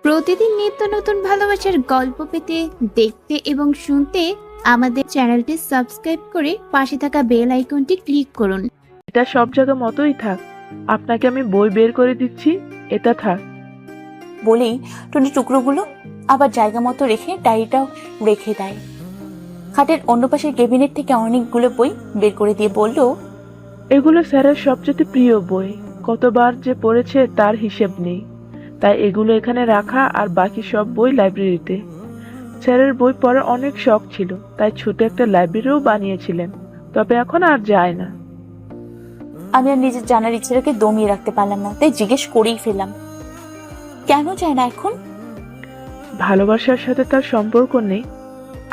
প্রতিদিন নিত্য নতুন ভালোবাসার গল্প পেতে, দেখতে এবং শুনতে আমাদের চ্যানেলটি সাবস্ক্রাইব করে পাশে থাকা বেল আইকনটি ক্লিক করুন। এটা সব জায়গা মতোই থাক, আপনাকে আমি বই বের করে দিচ্ছি, এটা থাক। বলেই টুনি টুকরোগুলো আবার জায়গা মতো রেখে ডায়েরিটাও রেখে দেয়। খাটের অন্য পাশের ক্যাবিনেট থেকে অনেকগুলো বই বের করে দিয়ে বলল, এগুলো স্যারের সবচেয়ে প্রিয় বই, কতবার যে পড়েছে তার হিসেব নেই। তাই এগুলো এখানে রাখা, আর বাকি সব বই লাইব্রেরিতে। স্যারের বই পড়ার অনেক শখ ছিল, তাই ছোট একটা লাইব্রেরিও বানিয়েছিলেন, তবে এখন আর যায় না। আমি আর নিজের জানার ইচ্ছেটাকে দমিয়ে রাখতে পারলাম না, তাই জিজ্ঞেস করেই ফেললাম, কেন যায় না এখন? ভালোবাসার সাথে তার সম্পর্ক নেই,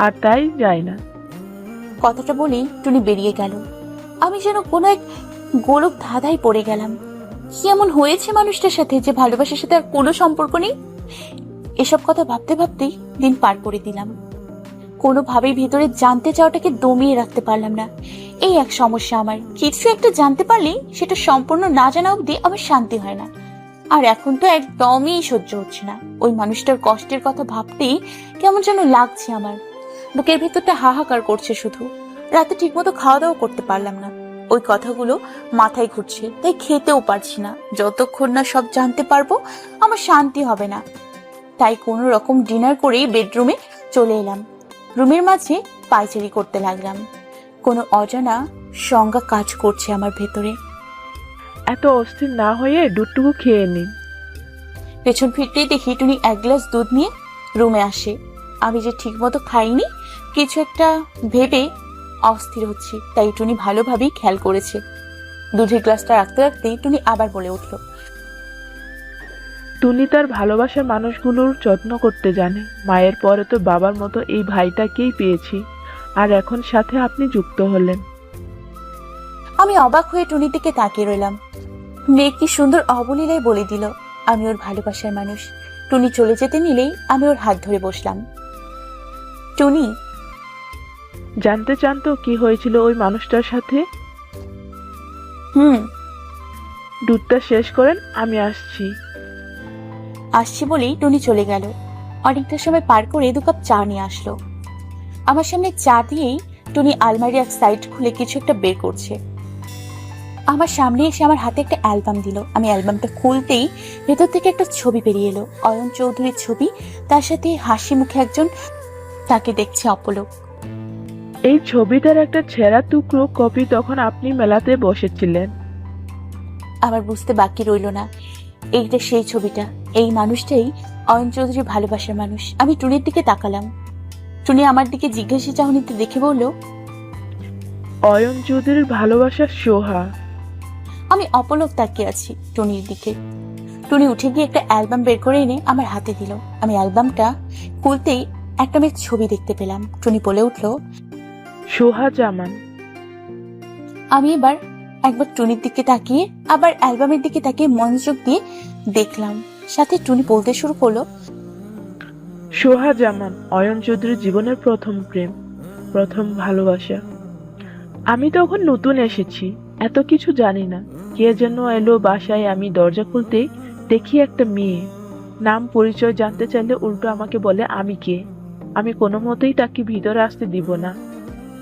আর তাই যায় না। কথাটা বলেই টুনি বেরিয়ে গেল। আমি যেন কোনো এক গোলক ধাঁধায় পড়ে গেলাম। কি এমন হয়েছে মানুষটার সাথে যে ভালোবাসার সাথে আর কোনো সম্পর্ক নেই? এসব কথা ভাবতে ভাবতেই দিন পার করে দিলাম। কোনোভাবেই ভিতরে জানতে চাওয়াটাকে দমিয়ে রাখতে পারলাম না। এই এক সমস্যা আমার, কিছু একটা জানতে পারলেই সেটা সম্পূর্ণ না জানা অবধি আমার শান্তি হয় না। আর এখন তো একদমই সহ্য হচ্ছে না। ওই মানুষটার কষ্টের কথা ভাবতেই কেমন যেন লাগছে আমার। বুকের ভেতরটা হাহাকার করছে শুধু। রাতে ঠিকমতো খাওয়া দাওয়া করতে পারলাম না, ওই কথাগুলো মাথায় ঘুরছে, তাই খেতেও পারছি না। যতক্ষণ না সব জানতে পারবো আমার শান্তি হবে না। তাই কোনো রকম ডিনার করেই বেডরুমে চলে এলাম। রুমের মাঝে পায়চারি করতে লাগলাম। কোনো অজানা সংজ্ঞা কাজ করছে আমার ভেতরে। এত অস্থির না হয়ে দুধটুকু খেয়ে নিন। পেছন ফিরতেই দেখি টুনি এক গ্লাস দুধ নিয়ে রুমে আসে। আমি যে ঠিক মতো খাইনি কিছু একটা ভেবে অস্থির হচ্ছি, তাই টুনি ভালোভাবেই খেয়াল করেছে। দুধের গ্লাসটা রাখতে রাখতেই টুনি আবার বলে উঠল, টুনি তার ভালোবাসার মানুষগুলোর যত্ন করতে জানে। মায়ের পরে তো বাবার মতো এই ভাইটাকেই পেয়েছি, আর এখন সাথে আপনি যুক্ত হলেন। আমি অবাক হয়ে টুনির দিকে তাকিয়ে রইলাম। মেয়ে কি সুন্দর অবলীলায় বলে দিল আমি ওর ভালোবাসার মানুষ। টুনি চলে যেতে নিলেই আমি ওর হাত ধরে বসলাম। টুনি, জানতে চান তো কি হয়েছিল ওই মানুষটার সাথে? দুধটা শেষ করেন, আমি আসছি। আসছি বলেই টুনি চলে গেল। অনেকটা সময় পার করে 2 কাপ চা নিয়ে আসলো। আমার সামনে চা দিয়েই টুনি আলমারি এক সাইড খুলে কিছু একটা বের করছে। আমার সামনে এসে আমার হাতে একটা অ্যালবাম দিল। আমি অ্যালবামটা খুলতেই ভেতর থেকে একটা ছবি বেরিয়ে এলো, অয়ন চৌধুরীর ছবি। তার সাথে হাসি মুখে একজন তাকে দেখছে অপলক। এই ছবিটার একটা ছেঁড়া টুকরো কপি তখন আপনি মেলাতে বসেছিলেন। আমার বুঝতে বাকি রইল না, এইটা সেই ছবিটা। এই মানুষটাই অয়ন চৌধুরী ভালোবাসার মানুষ। আমি টুনির দিকে তাকালাম। টুনি আমার দিকে জিজ্ঞাসা চাহনিতে দেখে বলল, অয়ন চৌধুরীর ভালোবাসার সোহা। আমি অপলক তাকিয়ে আছি টুনির দিকে। টুনি উঠে গিয়ে একটা অ্যালবাম বের করে এনে আমার হাতে দিল। আমি অ্যালবামটা খুলতেই একটা মেয়ের ছবি দেখতে পেলাম। টুনি বলে উঠল, সোহা জামান। আমি এবার একবার টুনির দিকে তাকিয়ে আবার অ্যালবামের দিকে তাকিয়ে মনোযোগ দিয়ে দেখলাম। সাথে টুনি বলতে শুরু করলো, সোহা জামান অয়ন চৌধুরীর জীবনের প্রথম প্রেম, প্রথম ভালোবাসা। আমি তখন নতুন এসেছি, এত কিছু জানি না। কে যেন এলো বাসায়। আমি দরজা খুলতে দেখি একটা মেয়ে। নাম পরিচয় জানতে চাইলে উল্টো আমাকে বলে আমি কে। আমি কোনো মতেই তাকে ভিতরে আসতে দিব না।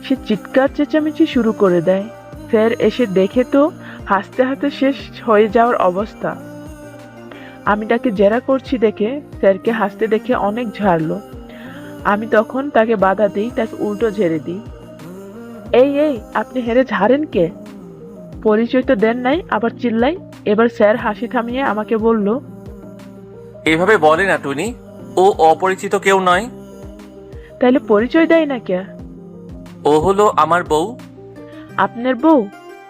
সে চিৎকার চেঁচামেচি শুরু করে দেয়। স্যার এসে দেখে তো হাসতে হাসতে শেষ হয়ে যাওয়ার অবস্থা। আমি তাকে জেরা করছি দেখে স্যারকে হাসতে দেখে অনেক ঝাড়লো। আমি তখন তাকে বাধা দিই, তাকে উল্টো ঝেড়ে দিই। এই এই আপনি হেরে ঝাড়েন কে? পরিচয় তো দেন নাই, আবার চিল্লাই। এবার স্যার হাসি থামিয়ে আমাকে বলল, এভাবে বলে না টুনি, ও অপরিচিত কেউ নয়। তাইলে পরিচয় দেয় না কে? ও হলো আমার বউ। আপনার বউ?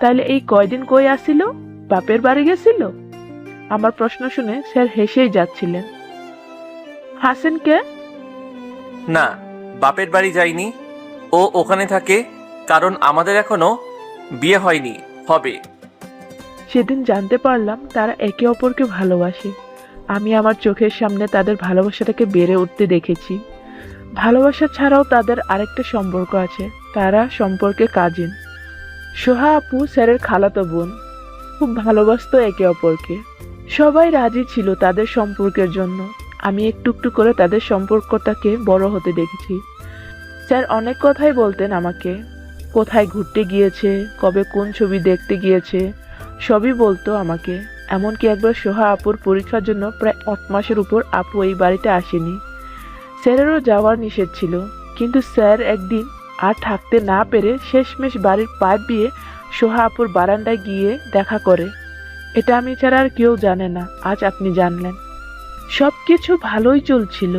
তাইলে এই কয়দিন কই আসিল? বাপের বাড়ি গেছিল? আমার প্রশ্ন শুনে স্যার হেসেই যাচ্ছিলেন। হাসেন কে? না, বাপের বাড়ি যায়নি, ও ওখানে থাকে, কারণ আমাদের এখনো বিয়ে হয়নি, হবে। সেদিন জানতে পারলাম তারা একে অপরকে ভালোবাসে। আমি আমার চোখের সামনে তাদের ভালোবাসাটাকে বেড়ে উঠতে দেখেছি। ভালোবাসা ছাড়াও তাদের আরেকটা সম্পর্ক আছে, তারা সম্পর্কে কাজিন। সোহা আপু স্যারের খালাতো বোন, খুব ভালোবাসতো একে অপরকে। সবাই রাজি ছিল তাদের সম্পর্কের জন্য। আমি একটু একটু করে তাদের সম্পর্কটাকে বড় হতে দেখেছি। স্যার অনেক কথাই বলতেন আমাকে, কোথায় ঘুরতে গিয়েছে, কবে কোন ছবি দেখতে গিয়েছে, সবই বলতো আমাকে। এমনকি একবার সোহা আপুর পরীক্ষার জন্য প্রায় 1 মাসের উপর আপু এই বাড়িতে আসেনি। স্যারেরও যাওয়ার নিষেধ ছিল, কিন্তু স্যার একদিন আর থাকতে না পেরে শেষমেশ বাড়ির পাইপ দিয়ে সোহা আপুর বারান্দায় গিয়ে দেখা করে। এটা আমি ছাড়া আর কেউ জানে না, আজ আপনি জানলেন। সবকিছু ভালোই চলছিল,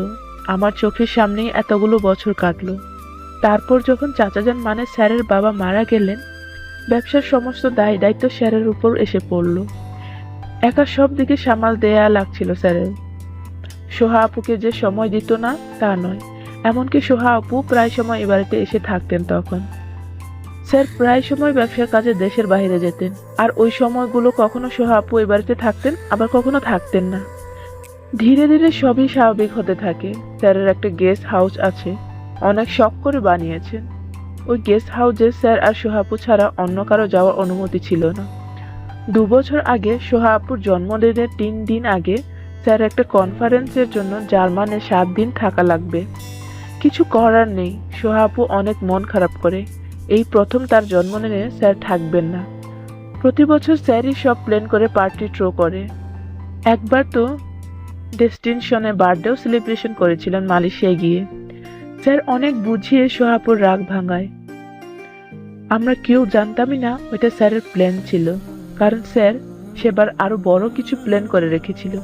আমার চোখের সামনেই এতগুলো বছর কাটলো। তারপর যখন চাচাজান মানে স্যারের বাবা মারা গেলেন, ব্যবসার সমস্ত দায় দায়িত্ব স্যারের উপর এসে পড়ল। একা সব দিকে সামাল দেয়া লাগছিল স্যারের। সোহা আপুকে যে সময় দিত না তা নয়, এমনকি সোহা আপু প্রায় সময় এ বাড়িতে এসে থাকতেন। তখন স্যার প্রায় সময় ব্যবসার কাজে দেশের বাইরে যেতেন, আর ওই সময়গুলো কখনো সোহা আপু এ বাড়িতে থাকতেন, আবার কখনো থাকতেন না। ধীরে ধীরে সবই স্বাভাবিক হতে থাকে। স্যারের একটা গেস্ট হাউস আছে, অনেক শখ করে বানিয়েছেন। ওই গেস্ট হাউসে স্যার আর সোহা আপু ছাড়া অন্য কারো যাওয়ার অনুমতি ছিল না। 2 বছর আগে সোহা আপুর জন্মদিনের 3 দিন আগে স্যার একটা কনফারেন্সের জন্য জার্মানে 7 দিন থাকা লাগবে। কিছু করার নেই, সোহা আপু অনেক মন খারাপ করে। এই প্রথম তার জন্মদিনে স্যার থাকবেন না। প্রতি বছর স্যারই সব প্ল্যান করে পার্টি থ্রো করে। একবার তো ডেস্টিনেশনে বার্থডেও সেলিব্রেশন করেছিলেন মালয়েশিয়ায় গিয়ে। স্যার অনেক বুঝিয়ে সোহা আপুর রাগ ভাঙায়। আমরা কেউ জানতামই না ওইটা স্যারের প্ল্যান ছিল, কারণ স্যার সেবার আরো বড় কিছু প্ল্যান করে রেখেছিল।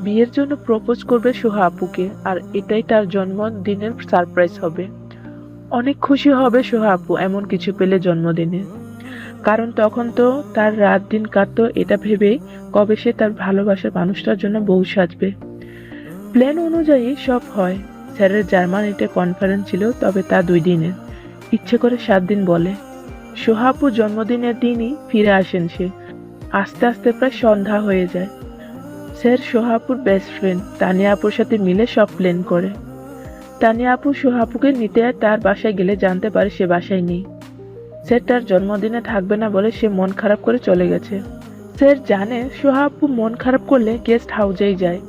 বিয়ের জন্য প্রপোজ করবে সোহা আপুকে, আর এটাই তার জন্মদিনের সারপ্রাইজ হবে। অনেক খুশি হবে সোহা আপু এমন কিছু পেলে জন্মদিনে, কারণ তখন তো তার রাত দিন কাটতো এটা ভেবেই কবে সে তার ভালোবাসার মানুষটার জন্য বউ সাজবে। প্ল্যান অনুযায়ী সব হয়। স্যারের জার্মানিতে কনফারেন্স ছিল, তবে তা 2 দিনের। ইচ্ছে করে 7 দিন বলে। সোহা আপুর জন্মদিনের দিনই ফিরে আসেন সে। আস্তে আস্তে প্রায় সন্ধ্যা হয়ে যায়। স্যার সোহা আপুর বেস্ট ফ্রেন্ড তানিয়া আপুর সাথে মিলে সব প্ল্যান করে। তানিয়া আপু সোহা আপুকে নিতে তার বাসায় গেলে জানতে পারে সে বাসায় নেই। স্যার তার জন্মদিনে থাকবে না বলে সে মন খারাপ করে চলে গেছে। স্যার জানে সোহা আপু মন খারাপ করলে গেস্ট হাউসেই যায়,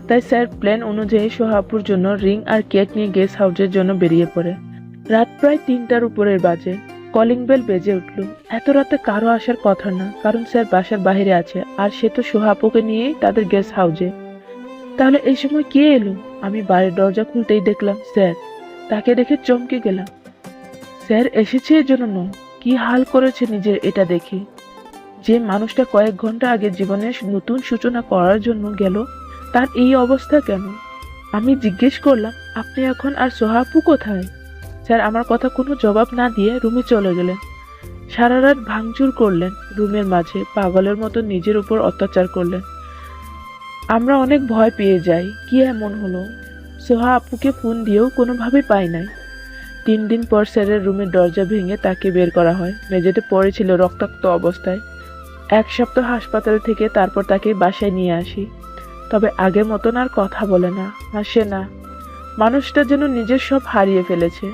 তাই স্যার প্ল্যান অনুযায়ী সোহা আপুর জন্য রিং আর কেক নিয়ে গেস্ট হাউসের জন্য বেরিয়ে পড়ে। রাত প্রায় 3টার উপরের বাজে। কলিং বেল বেজে উঠল। এত রাতে কারো আসার কথা না, কারণ স্যার বাসার বাইরে আছে, আর সে তো সোহা আপুকে নিয়েই তাদের গেস্ট হাউসে। তাহলে এই সময় কে এলো? আমি বাড়ির দরজা খুলতেই দেখলাম স্যার। তাকে দেখে চমকে গেলাম। স্যার এসেছে এর জন্য নয়, কি হাল করেছে নিজের এটা দেখে। যে মানুষটা কয়েক ঘন্টা আগে জীবনের নতুন সূচনা করার জন্য গেল, তার এই অবস্থা কেন? আমি জিজ্ঞেস করলাম, আপনি এখন আর সোহা আপু কোথায়? স্যার আমার কথা কোনো জবাব না দিয়ে রুমে চলে গেলেন। সারা রাত ভাঙচুর করলেন রুমের মাঝে, পাগলের মতো নিজের উপর অত্যাচার করলেন। আমরা অনেক ভয় পেয়ে যাই, কি এমন হলো? সোহা আপুকে ফোন দিয়েও কোনোভাবে পাই নাই। 3 দিন পর স্যারের রুমের দরজা ভেঙে তাকে বের করা হয়। মেঝেতে পড়েছিল রক্তাক্ত অবস্থায়। 1 সপ্তাহ হাসপাতাল থেকে তারপর তাকে বাসায় নিয়ে আসি। তবে আগের মতন আর কথা বলে না, হাসে না। মানুষটা যেন নিজের সব হারিয়ে ফেলেছে।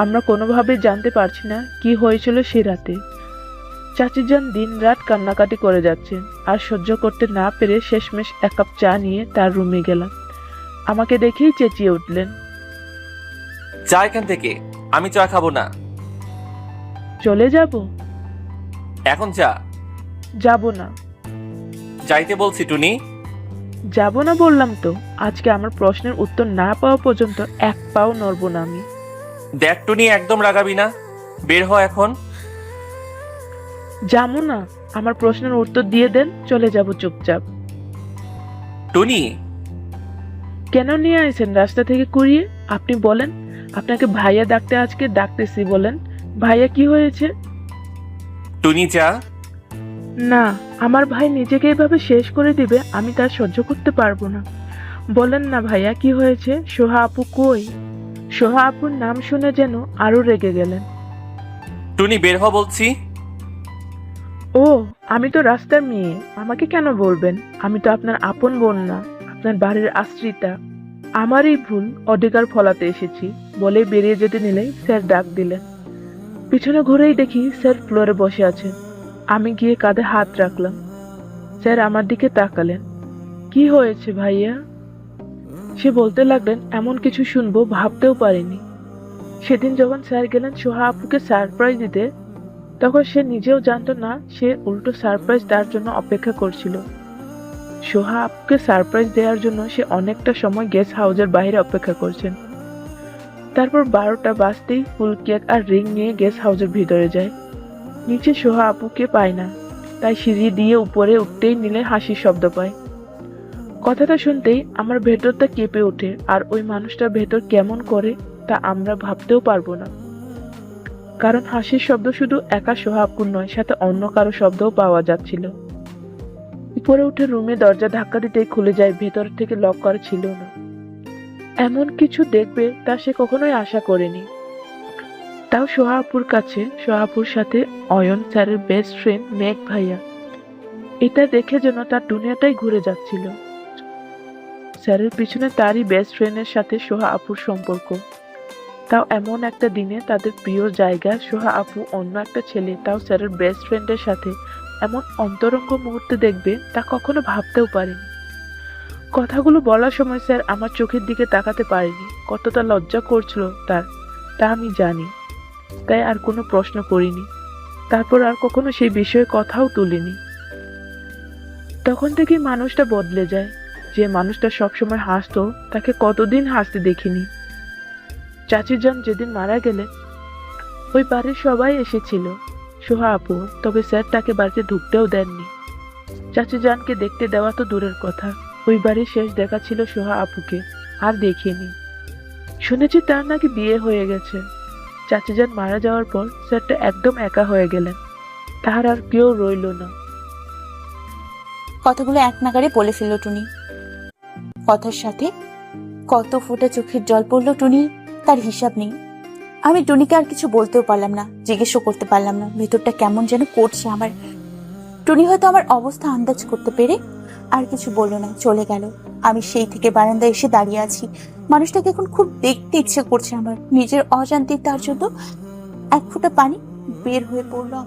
আমরা কোনোভাবেই জানতে পারছি না কি হয়েছিল সে রাতে। চাচিজান দিন রাত কান্নাকাটি করে যাচ্ছেন, আর সহ্য করতে না পেরে শেষমেশ 1 কাপ চা নিয়ে তার রুমে গেলাম। আমাকে দেখেই চেঁচিয়ে উঠলেন, চা এখান থেকে, আমি চা খাবো না। চলে যাব? এখন চা। যাব না। যাইতে বলছি টুনি। যাব না বললাম তো। আজকে আমার প্রশ্নের উত্তর না পাওয়া পর্যন্ত 1 পাও নড়ব না আমি। দেখ টুনি, একদম রাগাবি না, বের হ এখন। যাবো না। আমার প্রশ্নের উত্তর দিয়ে দেন, চলে যাব চুপচাপ। টুনি, কেন নিয়ে আইছেন রাস্তা থেকে কুড়িয়ে? আপনি বলেন। আপনাকে ভাইয়া ডাকতে আজকে ডাকতেছি, বলেন ভাইয়া কি হয়েছে? টুনি যা। না, আমার ভাই নিজেকে এভাবে শেষ করে দিবে আমি তার সহ্য করতে পারবো না। বলেন না ভাইয়া কি হয়েছে? সোহা আপু কই? সোহা আপুর নাম শুনে যেন আরো রেগে গেলেন। টুনি বের হ বলছি। ও, আমি তো রাস্তার মেয়ে, আমাকে কেন বলবেন? আমি তো আপনার আপন বোন না, আপনার বাড়ির আশ্রিতা। আমারই ভুল, অধিকার ফলাতে এসেছি বলে বেরিয়ে যেতে নিলেই স্যার ডাক দিলেন, পিছনে ঘুরেই দেখি স্যার ফ্লোরে বসে আছেন। আমি গিয়ে কাঁধে হাত রাখলাম। স্যার আমার দিকে তাকালেন। কি হয়েছে ভাইয়া? সে বলতে লাগলেন, এমন কিছু শুনবো ভাবতেও পারিনি। সেদিন যখন স্যার গেলেন সোহা আপুকে সারপ্রাইজ দিতে, তখন সে নিজেও জানতো না সে উল্টো সারপ্রাইজ তার জন্য অপেক্ষা করছিল। সোহা আপুকে সারপ্রাইজ দেওয়ার জন্য সে অনেকটা সময় গেস্ট হাউসের বাইরে অপেক্ষা করছেন। তারপর 12টা বাজতেই ফুল কেক আর রিং নিয়ে গেস্ট হাউসের ভিতরে যায়। নিচে সোহা আপুকে পায় না, তাই সিঁড়ি দিয়ে উপরে উঠতেই নিলে হাসির শব্দ পায়। কথাটা শুনতেই আমার ভেতরটা কেঁপে ওঠে, আর ওই মানুষটার ভেতর কেমন করে তা আমরা ভাবতেও পারবো না। কারণ হাসির শব্দ শুধু একা সোহা আপুর নয়, সাথে অন্য কারো শব্দও পাওয়া যাচ্ছিল। উপরে উঠে রুমে দরজা ধাক্কা দিতেই খুলে যায়, ভেতর থেকে লক করা ছিল না। এমন কিছু দেখবে তা সে কখনোই আশা করেনি। তাও সোহা আপুর কাছে, সোহা আপুর সাথে অয়ন স্যারের বেস্ট ফ্রেন্ড মেঘ ভাইয়া। এটা দেখে যেন তার দুনিয়াটাই ঘুরে যাচ্ছিল। স্যারের পিছনে তারই বেস্ট ফ্রেন্ডের সাথে সোহা আপুর সম্পর্ক, তাও এমন একটা দিনে তাদের প্রিয় জায়গা সোহা আপু অন্য একটা ছেলে, তাও স্যারের বেস্ট ফ্রেন্ডের সাথে এমন অন্তরঙ্গ মুহূর্তে দেখবে তা কখনো ভাবতেও পারিনি। কথাগুলো বলার সময় স্যার আমার চোখের দিকে তাকাতে পারেনি। কতটা লজ্জা করছিল তার, তা আমি জানি, তাই আর কোনো প্রশ্ন করিনি। তারপর আর কখনো সেই বিষয়ে কথাও তুলিনি। তখন থেকেই মানুষটা বদলে যায়। যে মানুষটা সবসময় হাসতো, তাকে কতদিন হাসতে দেখিনি। চাচি যান যেদিন মারা গেলেন, ওই বাড়ির সবাই এসেছিল, সোহা আপু, তবে স্যার তাকে বাড়িতে ঢুকতেও দেননি। চাচি জানকে দেখতে দেওয়া তো দূরের কথা, ওই বাড়ির শেষ দেখা ছিল সোহা আপুকে, আর দেখিনি। শুনেছি তার নাকি বিয়ে হয়ে গেছে। চাচি যান মারা যাওয়ার পর স্যারটা একদম একা হয়ে গেলেন, তাহার আর কেউ রইল না। কথাগুলো এক নাগাড়ে বলে ফেললো টুনি। কথার সাথে কত ফোঁটা চোখের জল পড়লো টুনি, তার হিসাব নেই। আমি টুনিকে আর কিছু বলতেও পারলাম না, জিজ্ঞেসও করতে পারলাম না ভেতরটা কেমন যেন করছে আমার। টুনি হয়তো আমার অবস্থা আন্দাজ করতে পেরে আর কিছু বললো না, চলে গেল। আমি সেই থেকে বারান্দায় এসে দাঁড়িয়ে আছি। মানুষটাকে এখন খুব দেখতে ইচ্ছে করছে আমার। নিজের অজান্তে তার জন্য এক ফোঁটা পানি বের হয়ে পড়লো।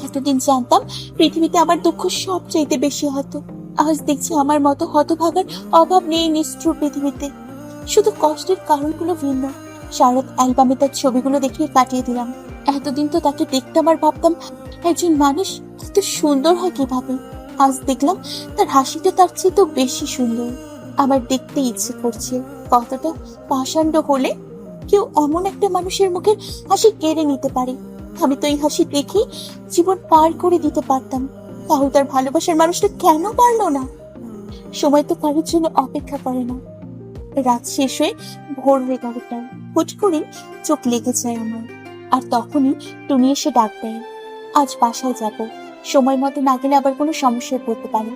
এতদিন জানতাম পৃথিবীতে আমার দুঃখ সবচাইতে বেশি হতো, আজ দেখছি আমার মতো হতভাগার অভাব নেই নিষ্ঠুর পৃথিবীতে। শুধু কষ্টের কারণগুলো ভিন্ন। শারদ অ্যালবামে তার ছবিগুলো দেখিয়ে কাটিয়ে দিলাম। এতদিন তো তাকে দেখতাম আর ভাবতাম একজন মানুষ এত সুন্দর হয় কিভাবে। আজ দেখলাম তার হাসিটা তার চেয়ে তো বেশি সুন্দর। আমার দেখতে ইচ্ছে করছে কতটা পাষাণ্ড হলে কেউ এমন একটা মানুষের মুখের হাসি কেড়ে নিতে পারে। আমি তো এই হাসি দেখে জীবন পার করে দিতে পারতাম, তাহলে তার ভালোবাসার মানুষটা কেন পারলো না? সময় তো কারোর জন্য অপেক্ষা করে না। রাত শেষ হয়ে ভোর হয়ে গেল প্রায়। হুট করে চোখ লেগে যায় আমার, আর তখনই টুনি এসে ডাক দেয়, আজ বাসায় যাব। সময় মতো না গেলে আবার কোনো সমস্যায় পড়তে পারে।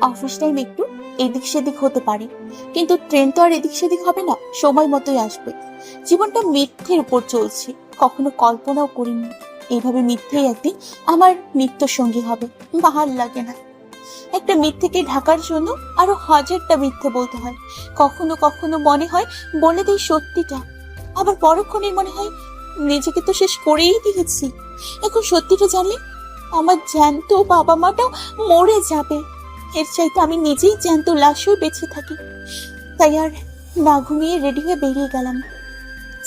অফিস টাইম একটু এদিক সেদিক হতে পারে, কিন্তু ট্রেন তো আর এদিক সেদিক হবে না, সময় মতোই আসবে। জীবনটা মিথ্যের উপর চলছে, কখনো কল্পনাও করিনি এইভাবে মিথ্যেই একদিন আমার নিত্য সঙ্গী হবে। ভাল লাগে না। একটা মিথ্যেকে ঢাকার জন্য আরো হাজারটা মিথ্যে বলতে হয়। কখনো কখনো মনে হয় বলে দেই সত্যিটা, আবার পরক্ষণে মনে হয় নিজেকে তো শেষ করেই দিয়েছি। এখন সত্যিটা জানলে আমার জ্যান্ত বাবা মাটাও মরে যাবে। এর চাইতে আমি নিজেই জ্যান্ত লাশ হয়ে বেঁচে থাকি। তাই আর না ঘুমিয়ে রেডি হয়ে বেরিয়ে গেলাম।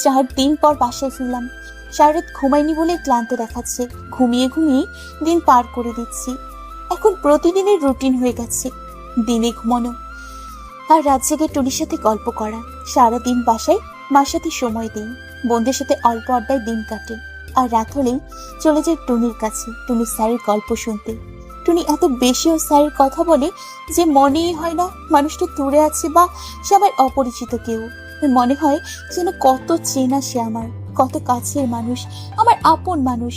4 দিন পর বাসায় ফিরলাম। শারদ ঘুমায়নি বলে ক্লান্ত দেখাচ্ছে। ঘুমিয়ে ঘুমিয়ে দিন পার করে দিচ্ছি। এখন প্রতিদিনের রুটিন হয়ে গেছে, দিনে ঘুমানো আর রাত জেগে টুনির সাথে গল্প করা। সারাদিন বাসায় মার সাথে সময় দিই, বোনদের সাথে অল্প আড্ডায় দিন কাটে। আর রাত হলেই চলে যায় টুনির কাছে, টুনির স্যারের গল্প শুনতে। টুনি এত বেশিও স্যারের কথা বলে যে মনেই হয় না মানুষটা দূরে আছে বা সে আমার অপরিচিত কেউ। মনে হয় যেন কত চেনা সে আমার, কত কাছের মানুষ, আমার আপন মানুষ।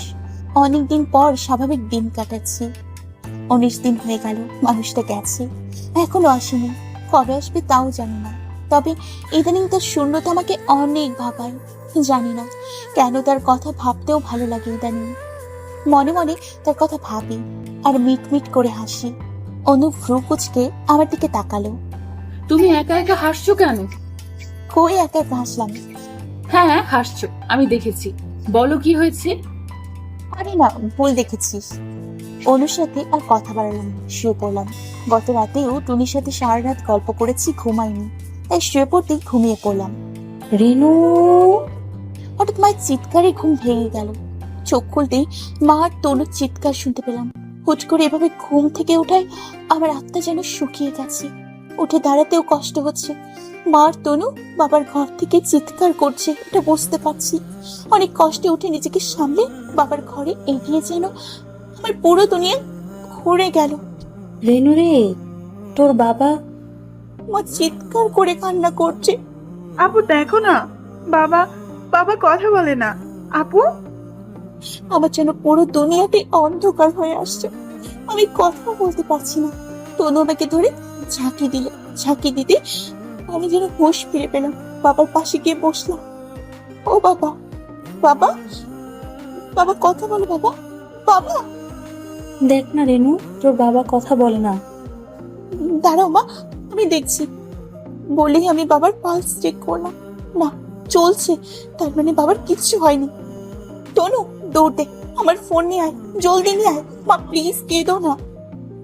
অনেকদিন পর স্বাভাবিক দিন কাটাচ্ছি। 19 দিন হয়ে গেল মানুষটা গেছে, এখনো আসেনি। কবে আসবে তাও জানি না। তবে ইদানিং তার শূন্যতা আমাকে অনেক ভাবায়। জানি না কেন তার কথা ভাবতেও ভালো লাগে ইদানিং। মনে মনে তার কথা ভাবি আর মিট মিট করে হাসি। অনু ভ্রু কুচকে আমার দিকে তাকালো। তুমি একা একা হাসছো কেন? কই একা একা হাসলাম? হ্যাঁ হাসছো, আমি দেখেছি। বলো কি হয়েছে? আরে না, ভুল দেখেছিস। অনুর সাথে আর কথা বাড়ালাম না, শুয়ে পড়লাম। গত রাতেও টুনির সাথে সারা রাত গল্প করেছি, ঘুমাইনি, তাই শুয়ে পড়তেই ঘুমিয়ে পড়লাম। রেনু, হঠাৎ মায়ের চিৎকারে ঘুম ভেঙে গেল। চোখ খুলতেই মা আর তনুর চিৎকার শুনতে পেলাম। হুট করে এভাবে ঘুম থেকে ওঠায় আমার আত্মা যেন শুকিয়ে গেছে। উঠে দাঁড়াতেও কষ্ট হচ্ছে। মা আর তনু বাবার ঘর থেকে চিৎকার করছে, এটা বুঝতে পারছি। অনেক কষ্টে উঠে নিজেকে সামলে বাবার ঘরে এগিয়ে যেন আমার পুরো দুনিয়া ঘুরে গেল। রেনু রে, তোর বাবা। মা চিৎকার করে কান্না করছে। আপু দেখো না, বাবা বাবা কথা বলে না। আপু, আমার যেন পুরো দুনিয়াতে অন্ধকার হয়ে আসছে। আমি কথা বলতে পারছি না। তনু আমাকে ধরে ঝাঁকি দিল। ঝাঁকি দিতে আমি যেন হুঁশ ফিরে পেলাম। বাবার পাশে গিয়ে বসলাম। ও বাবা, বাবা, বাবা কথা বলো বাবা, বাবা। দেখ না রেনু, তোর বাবা কথা বলে না। দাঁড়াও মা, আমি দেখছি। বলেই আমি বাবার পালস চেক করলাম। না, চলছে। তার মানে বাবার কিচ্ছু হয়নি। তনু, দৌড় দে, আমার ফোন নিয়ে আয়, জলদি নিয়ে আয়। মা প্লিজ, কেঁদো না।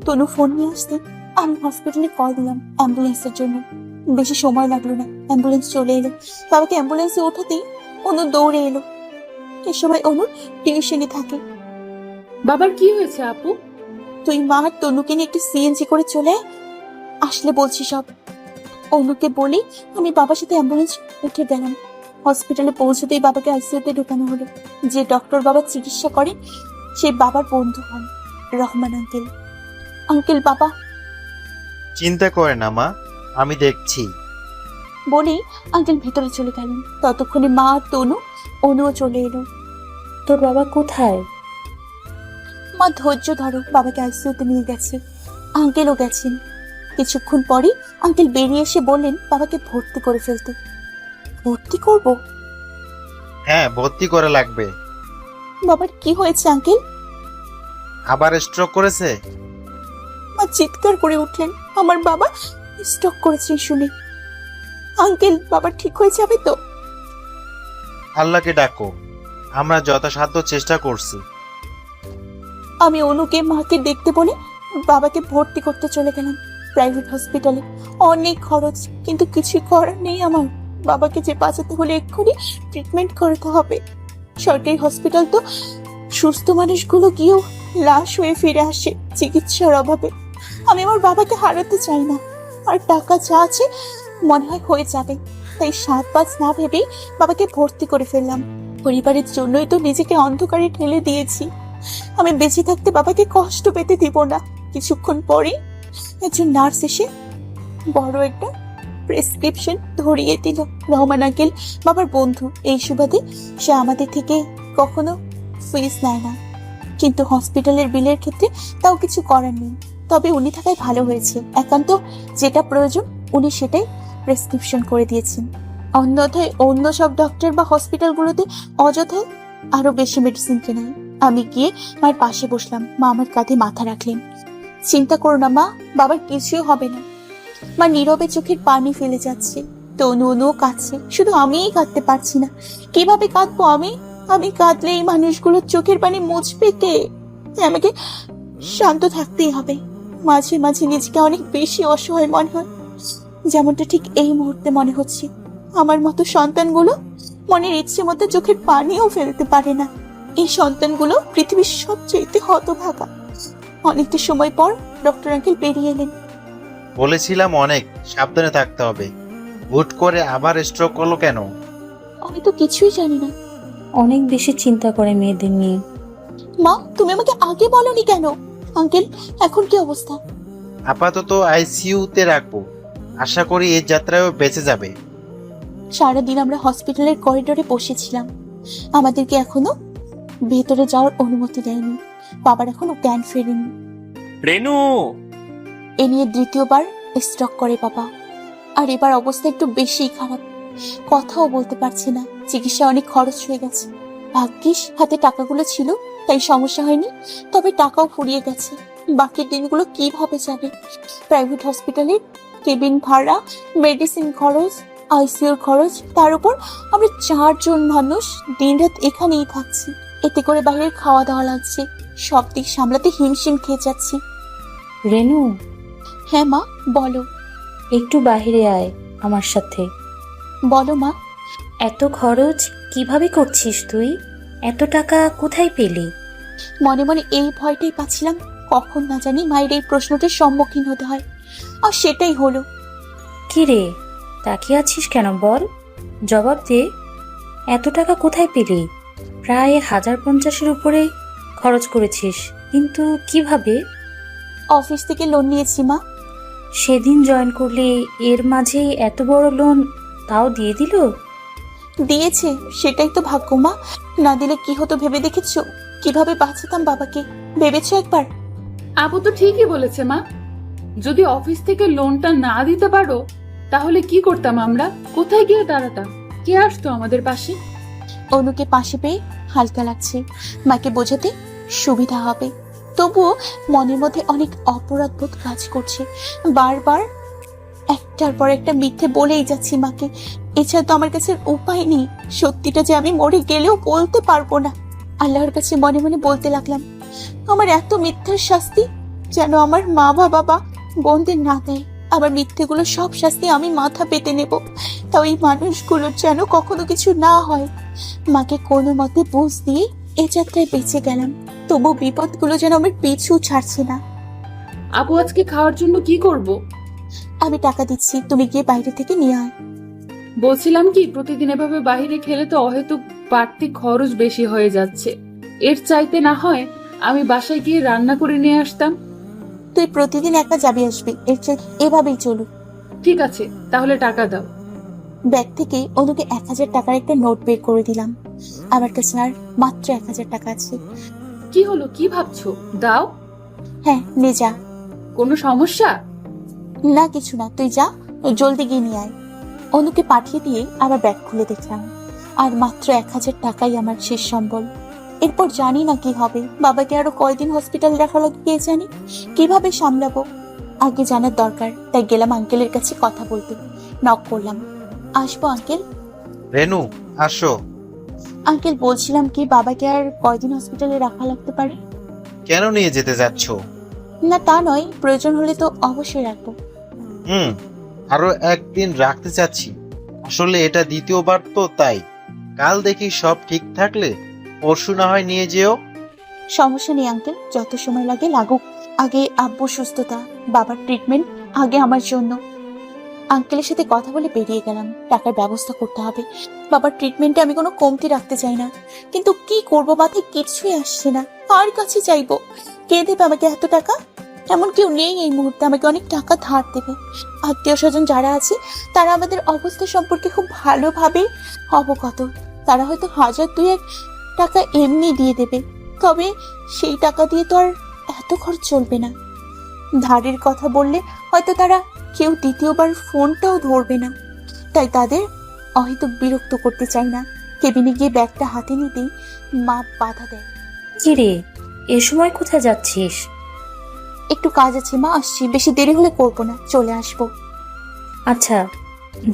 তনু ফোন নিয়ে আসতে আমি হসপিটালে কল দিলাম অ্যাম্বুলেন্সের জন্য। বেশি সময় লাগলো না, অ্যাম্বুলেন্স চলে এলো। বাবাকে অ্যাম্বুলেন্সে ওঠাতেই অনু দৌড়ে এলো। এ সময় অনু টিউশনে থাকে। বাবার কি হয়েছে আপু? তুই মা আর তনুকে নিয়ে একটু সিএনজি করে চলে আয়, আসলে বলছি সব। অনুকে বলি আমি বাবার সাথে অ্যাম্বুলেন্স উঠে গেলাম। হসপিটালে পৌঁছতেই বাবাকে আইসিইউতে ঢোকানো হলো। যে ডক্টর বাবার চিকিৎসা করে সে বাবার বন্ধু হন, রহমান আঙ্কেল। আঙ্কেল, বাবা। চিন্তা করে না মা, আমি দেখছি। বলেই আঙ্কেল ভেতরে চলে গেলেন। ততক্ষণে মা আর তনু, অনুও চলে এলো। তোর বাবা কোথায়? মা ধৈর্য ধরো, বাবাকে আইসিইউতে নিয়ে গেছে। আঙ্কেলও গেছেন। কিছুক্ষণ পরই আঙ্কেল বেরিয়ে এসে বললেন বাবাকে ভর্তি করে ফেলতে। ভর্তি করব? হ্যাঁ, ভর্তি করে লাগবে। বাবার কি হয়েছে আঙ্কেল? আবার স্ট্রোক করেছে? মা চিৎকার করে উঠলেন। আমার বাবা স্ট্রোক করেছে শুনে। আঙ্কেল, বাবা ঠিক হয়ে যাবে তো? আল্লাহকে ডাকো, আমরা যথাসাধ্য চেষ্টা করছি। আমি অনুকে মাকে দেখতে বলে বাবাকে ভর্তি করতে চলে গেলাম প্রাইভেট হসপিটালে। অনেক খরচ, কিন্তু কিছু করার নেই আমার। বাবাকে যে বাঁচাতে হলে এক্ষুনি ট্রিটমেন্ট করাতে হবে। সরকারি হসপিটাল তো সুস্থ মানুষগুলো গিয়েও লাশ হয়ে ফিরে আসে চিকিৎসার অভাবে। আমি আমার বাবাকে হারাতে চাই না। আর টাকা যা আছে মনে হয় হয়ে যাবে, তাই 7-5 না ভেবেই বাবাকে ভর্তি করে ফেললাম। পরিবারের জন্যই তো নিজেকে অন্ধকারে ঠেলে দিয়েছি। আমি বেঁচে থাকতে বাবাকে কষ্ট পেতে দিব না। কিছুক্ষণ পরেই একজন নার্স এসে বড় একটা প্রেসক্রিপশন ধরিয়ে দিল। রহমান আঙ্কেল বাবার বন্ধু, এই সুবাদে সে আমাদের থেকে কখনো ফিস নেয় না, কিন্তু হসপিটালের বিলের ক্ষেত্রে তাও কিছু করার নেই। তবে উনি থাকায় ভালো হয়েছে, একান্ত যেটা প্রয়োজন উনি সেটাই প্রেসক্রিপশন করে দিয়েছেন। অন্যথায় অন্য সব ডক্টর বা হসপিটালগুলোতে অযথায় আরো বেশি মেডিসিন কেনায়। আমি গিয়ে মার পাশে বসলাম। মা আমার কাঁধে মাথা রাখলেন। চিন্তা করো না মা, বাবার কিছুই হবে না। মা নীরবে চোখের পানি ফেলে যাচ্ছে। তনু অনুও কাঁদছে, শুধু আমিই কাঁদতে পারছি না। কিভাবে কাঁদবো আমি? আমি কাঁদলে এই মানুষগুলোর চোখের পানি মুছবে কে? তাই আমাকে শান্ত থাকতেই হবে। মাঝে মাঝে নিজেকে অনেক বেশি অসহায় মনে হয়, যেমনটা ঠিক এই মুহূর্তে মনে হচ্ছে। আমার মতো সন্তানগুলো মনের ইচ্ছে মতো চোখের পানিও ফেলতে পারে না। এই সন্তানগুলো পৃথিবীর সবচেয়ে হতভাগা। অনেকটা সময় পর ডক্টর আঙ্কেল বেরিয়ে এলেন। বলেছিলাম অনেক সাবধানে থাকতে হবে। হুট করে আবার স্ট্রোক করলো কেন? আমি তো কিছুই জানি না। অনেক বেশি চিন্তা করে মেয়েদের নিয়ে। মা, তুমি আমাকে আগে বলনি কেন? আঙ্কেল, এখন কি অবস্থা? আপাতত আইসিইউতে রাখবো, আশা করি এই যাত্রায়ও বেঁচে যাবে। সারাদিন আমরা হসপিটালের করিডোরে বসেছিলাম। আমাদেরকে এখনো ভেতরে যাওয়ার অনুমতি দেয়নি। বাবার এখনো জ্ঞান ফেরেনি। রেনু, এ নিয়ে দ্বিতীয়বার স্ট্রোক করে বাবা। আর এবার অবস্থা একটু বেশি খারাপ, কথাও বলতে পারছে না। চিকিৎসা অনেক খরচ হয়ে গেছে। ভাগ্যিস হাতে টাকাগুলো ছিল, তাই সমস্যা হয়নি। তবে টাকাও ফুরিয়ে গেছে। বাকি দিনগুলো কিভাবে যাবে? প্রাইভেট হসপিটালে কেবিন ভাড়া, মেডিসিন খরচ, আইসিইউর খরচ, তার উপর আমরা 4 জন মানুষ দিনরাত এখানেই থাকছি। এতে করে বাইরের খাওয়া দাওয়া লাগছে, সব দিক সামলাতে হিমশিম খেয়ে যাচ্ছি। রেনু, হ্যাঁ মা, বলো। একটু বাইরে আয় আমার সাথে। বলো মা। এত খরচ কিভাবে করছিস তুই? এত টাকা কোথায় পেলি? মনে মনে এই ভয়টাই পাচ্ছিলাম, কখন না জানি মায়ের এই প্রশ্নটার সম্মুখীন হতে হয়, আর সেটাই হলো। কি রে, তাকিয়ে আছিস কেন? বল, জবাব দে। এত টাকা কোথায় পেলি? প্রায় 1050-এর উপরে খরচ করেছিস, কিন্তু কিভাবে? অফিস থেকে লোন নিয়েছি মা। সেদিন জয়েন করলে, এর মাঝে এত বড় লোন তাও দিয়ে দিল? দিয়েছে, সেটাই তো ভাগ্য মা। না দিলে কি হতো ভেবে দেখেছো? কিভাবে বাঁচাতাম বাবাকে, ভেবেছো একবার? আপু তো ঠিকই বলেছে মা। যদি অফিস থেকে লোনটা না দিতে পারো, তাহলে কি করতাম আমরা? কোথায় গিয়ে দাঁড়াতাম? কে আসতো আমাদের পাশে? অনুকে পাশে পেয়ে হালকা লাগছে, মাকে বোঝাতে সুবিধা হবে। তবুও মনের মধ্যে অনেক অপরাধ বোধ কাজ করছে। বারবার একটার পর একটা মিথ্যে বলেই যাচ্ছি মাকে। এছাড়া তো আমার কাছে আর উপায় নেই। সত্যিটা যে আমি মরে গেলেও বলতে পারবো না। আল্লাহর কাছে মনে মনে বলতে লাগলাম, আমার এত মিথ্যার শাস্তি যেন আমার মা বাবা বোনদের না দেয়। আবার মিথ্যেগুলো সব শাস্তি আমি মাথা পেতে নেব, তাও এই মানুষগুলোর যেন কখনো কিছু না হয়। মাকে কোনো মতে বুঝ দিয়ে এ যাত্রায় বেঁচে গেলাম, তবু বিপদগুলো যেন আমার পিছু ছাড়ছে না। আপু আজকে খাওয়ার জন্য কি করব? আমি টাকা দিচ্ছি, তুমি গিয়ে বাইরে থেকে নিয়ে আয়। বলছিলাম কি, প্রতিদিন এভাবে বাইরে খেলে তো অহেতুক বাড়তি খরচ বেশি হয়ে যাচ্ছে। এর চাইতে না হয় আমি বাসায় গিয়ে রান্না করে নিয়ে আসতাম। তুই প্রতিদিন একা যাবি আসবি, এর চেয়ে এভাবেই চলুক। ঠিক আছে, তাহলে টাকা দাও। ব্যাগ থেকে অনুকে 1000 টাকার একটা নোট বের করে দিলাম। আমার কাছে আর মাত্র 1000 টাকা আছে। কি হলো, কি ভাবছো? দাও। হ্যাঁ, নে যা। কোনো সমস্যা? না কিছু না, তুই যা, জলদি গিয়ে নিয়ে আয়। অনুকে পাঠিয়ে দিয়ে আবার ব্যাগ খুলে দেখলাম, আর মাত্র 1000 টাকাই আমার শেষ সম্বল। এরপর জানি না কি হবে, বাবাকে আরো কয়দিন হসপিটাল রাখা লাগবে কে জানি, কিভাবে সামলাবো আগে জানার দরকার। তাই গেলাম আঙ্কেলের কাছে কথা বলতে। নক করলাম, আসবো আঙ্কেল? রেনু, আসো। আঙ্কেল বলছিলাম কি, বাবাকে আর কয়দিন হসপিটালে রাখা লাগতে পারে? কেন নিয়ে যেতে যাচ্ছ? না তা নয়, প্রয়োজন হলে তো অবশ্যই রাখবো। আরো একদিন রাখতে চাচ্ছি। আসলে এটা দ্বিতীয়বার তো, তাই কাল দেখি সব ঠিক থাকলে পরশু না হয় নিয়ে যেও। সমস্যা নেই আঙ্কেল, যত সময় লাগে লাগুক। আগে আব্বুর সুস্থতা, বাবার ট্রিটমেন্ট আগে আমার জন্য। আঙ্কেলের সাথে কথা বলে বেরিয়ে গেলাম, টাকার ব্যবস্থা করতে হবে। বাবার ট্রিটমেন্টে আমি কোনো কমতি রাখতে চাই না, কিন্তু কি করব, মাথায় কিছুই আসছে না। কার কাছে চাইবো? কে দেবে আমাকে এত টাকা? এমন কেউ নেই এই মুহূর্তে আমাকে অনেক টাকা ধার দেবে। আত্মীয় স্বজন যারা আছে তারা আমাদের অবস্থা সম্পর্কে খুব ভালোভাবে অবগত। তারা হয়তো 1000-2000 টাকা এমনি দিয়ে দেবে, তবে সেই টাকা দিয়ে তো আর এত খরচ চলবে না। ধারের কথা বললে হয়তো তারা কেউ দ্বিতীয়বার ফোনটাও ধরবে না, তাই তাদের অহেতুক বিরক্ত করতে চাই না। কেবিনে গিয়ে ব্যাগটা হাতে নিতেই মা বাধা দেয়। কি রে, এ সময় কোথায় যাচ্ছিস? একটু কাজ আছে মা, আসছি। বেশি দেরি হলে করবো না, চলে আসবো। আচ্ছা,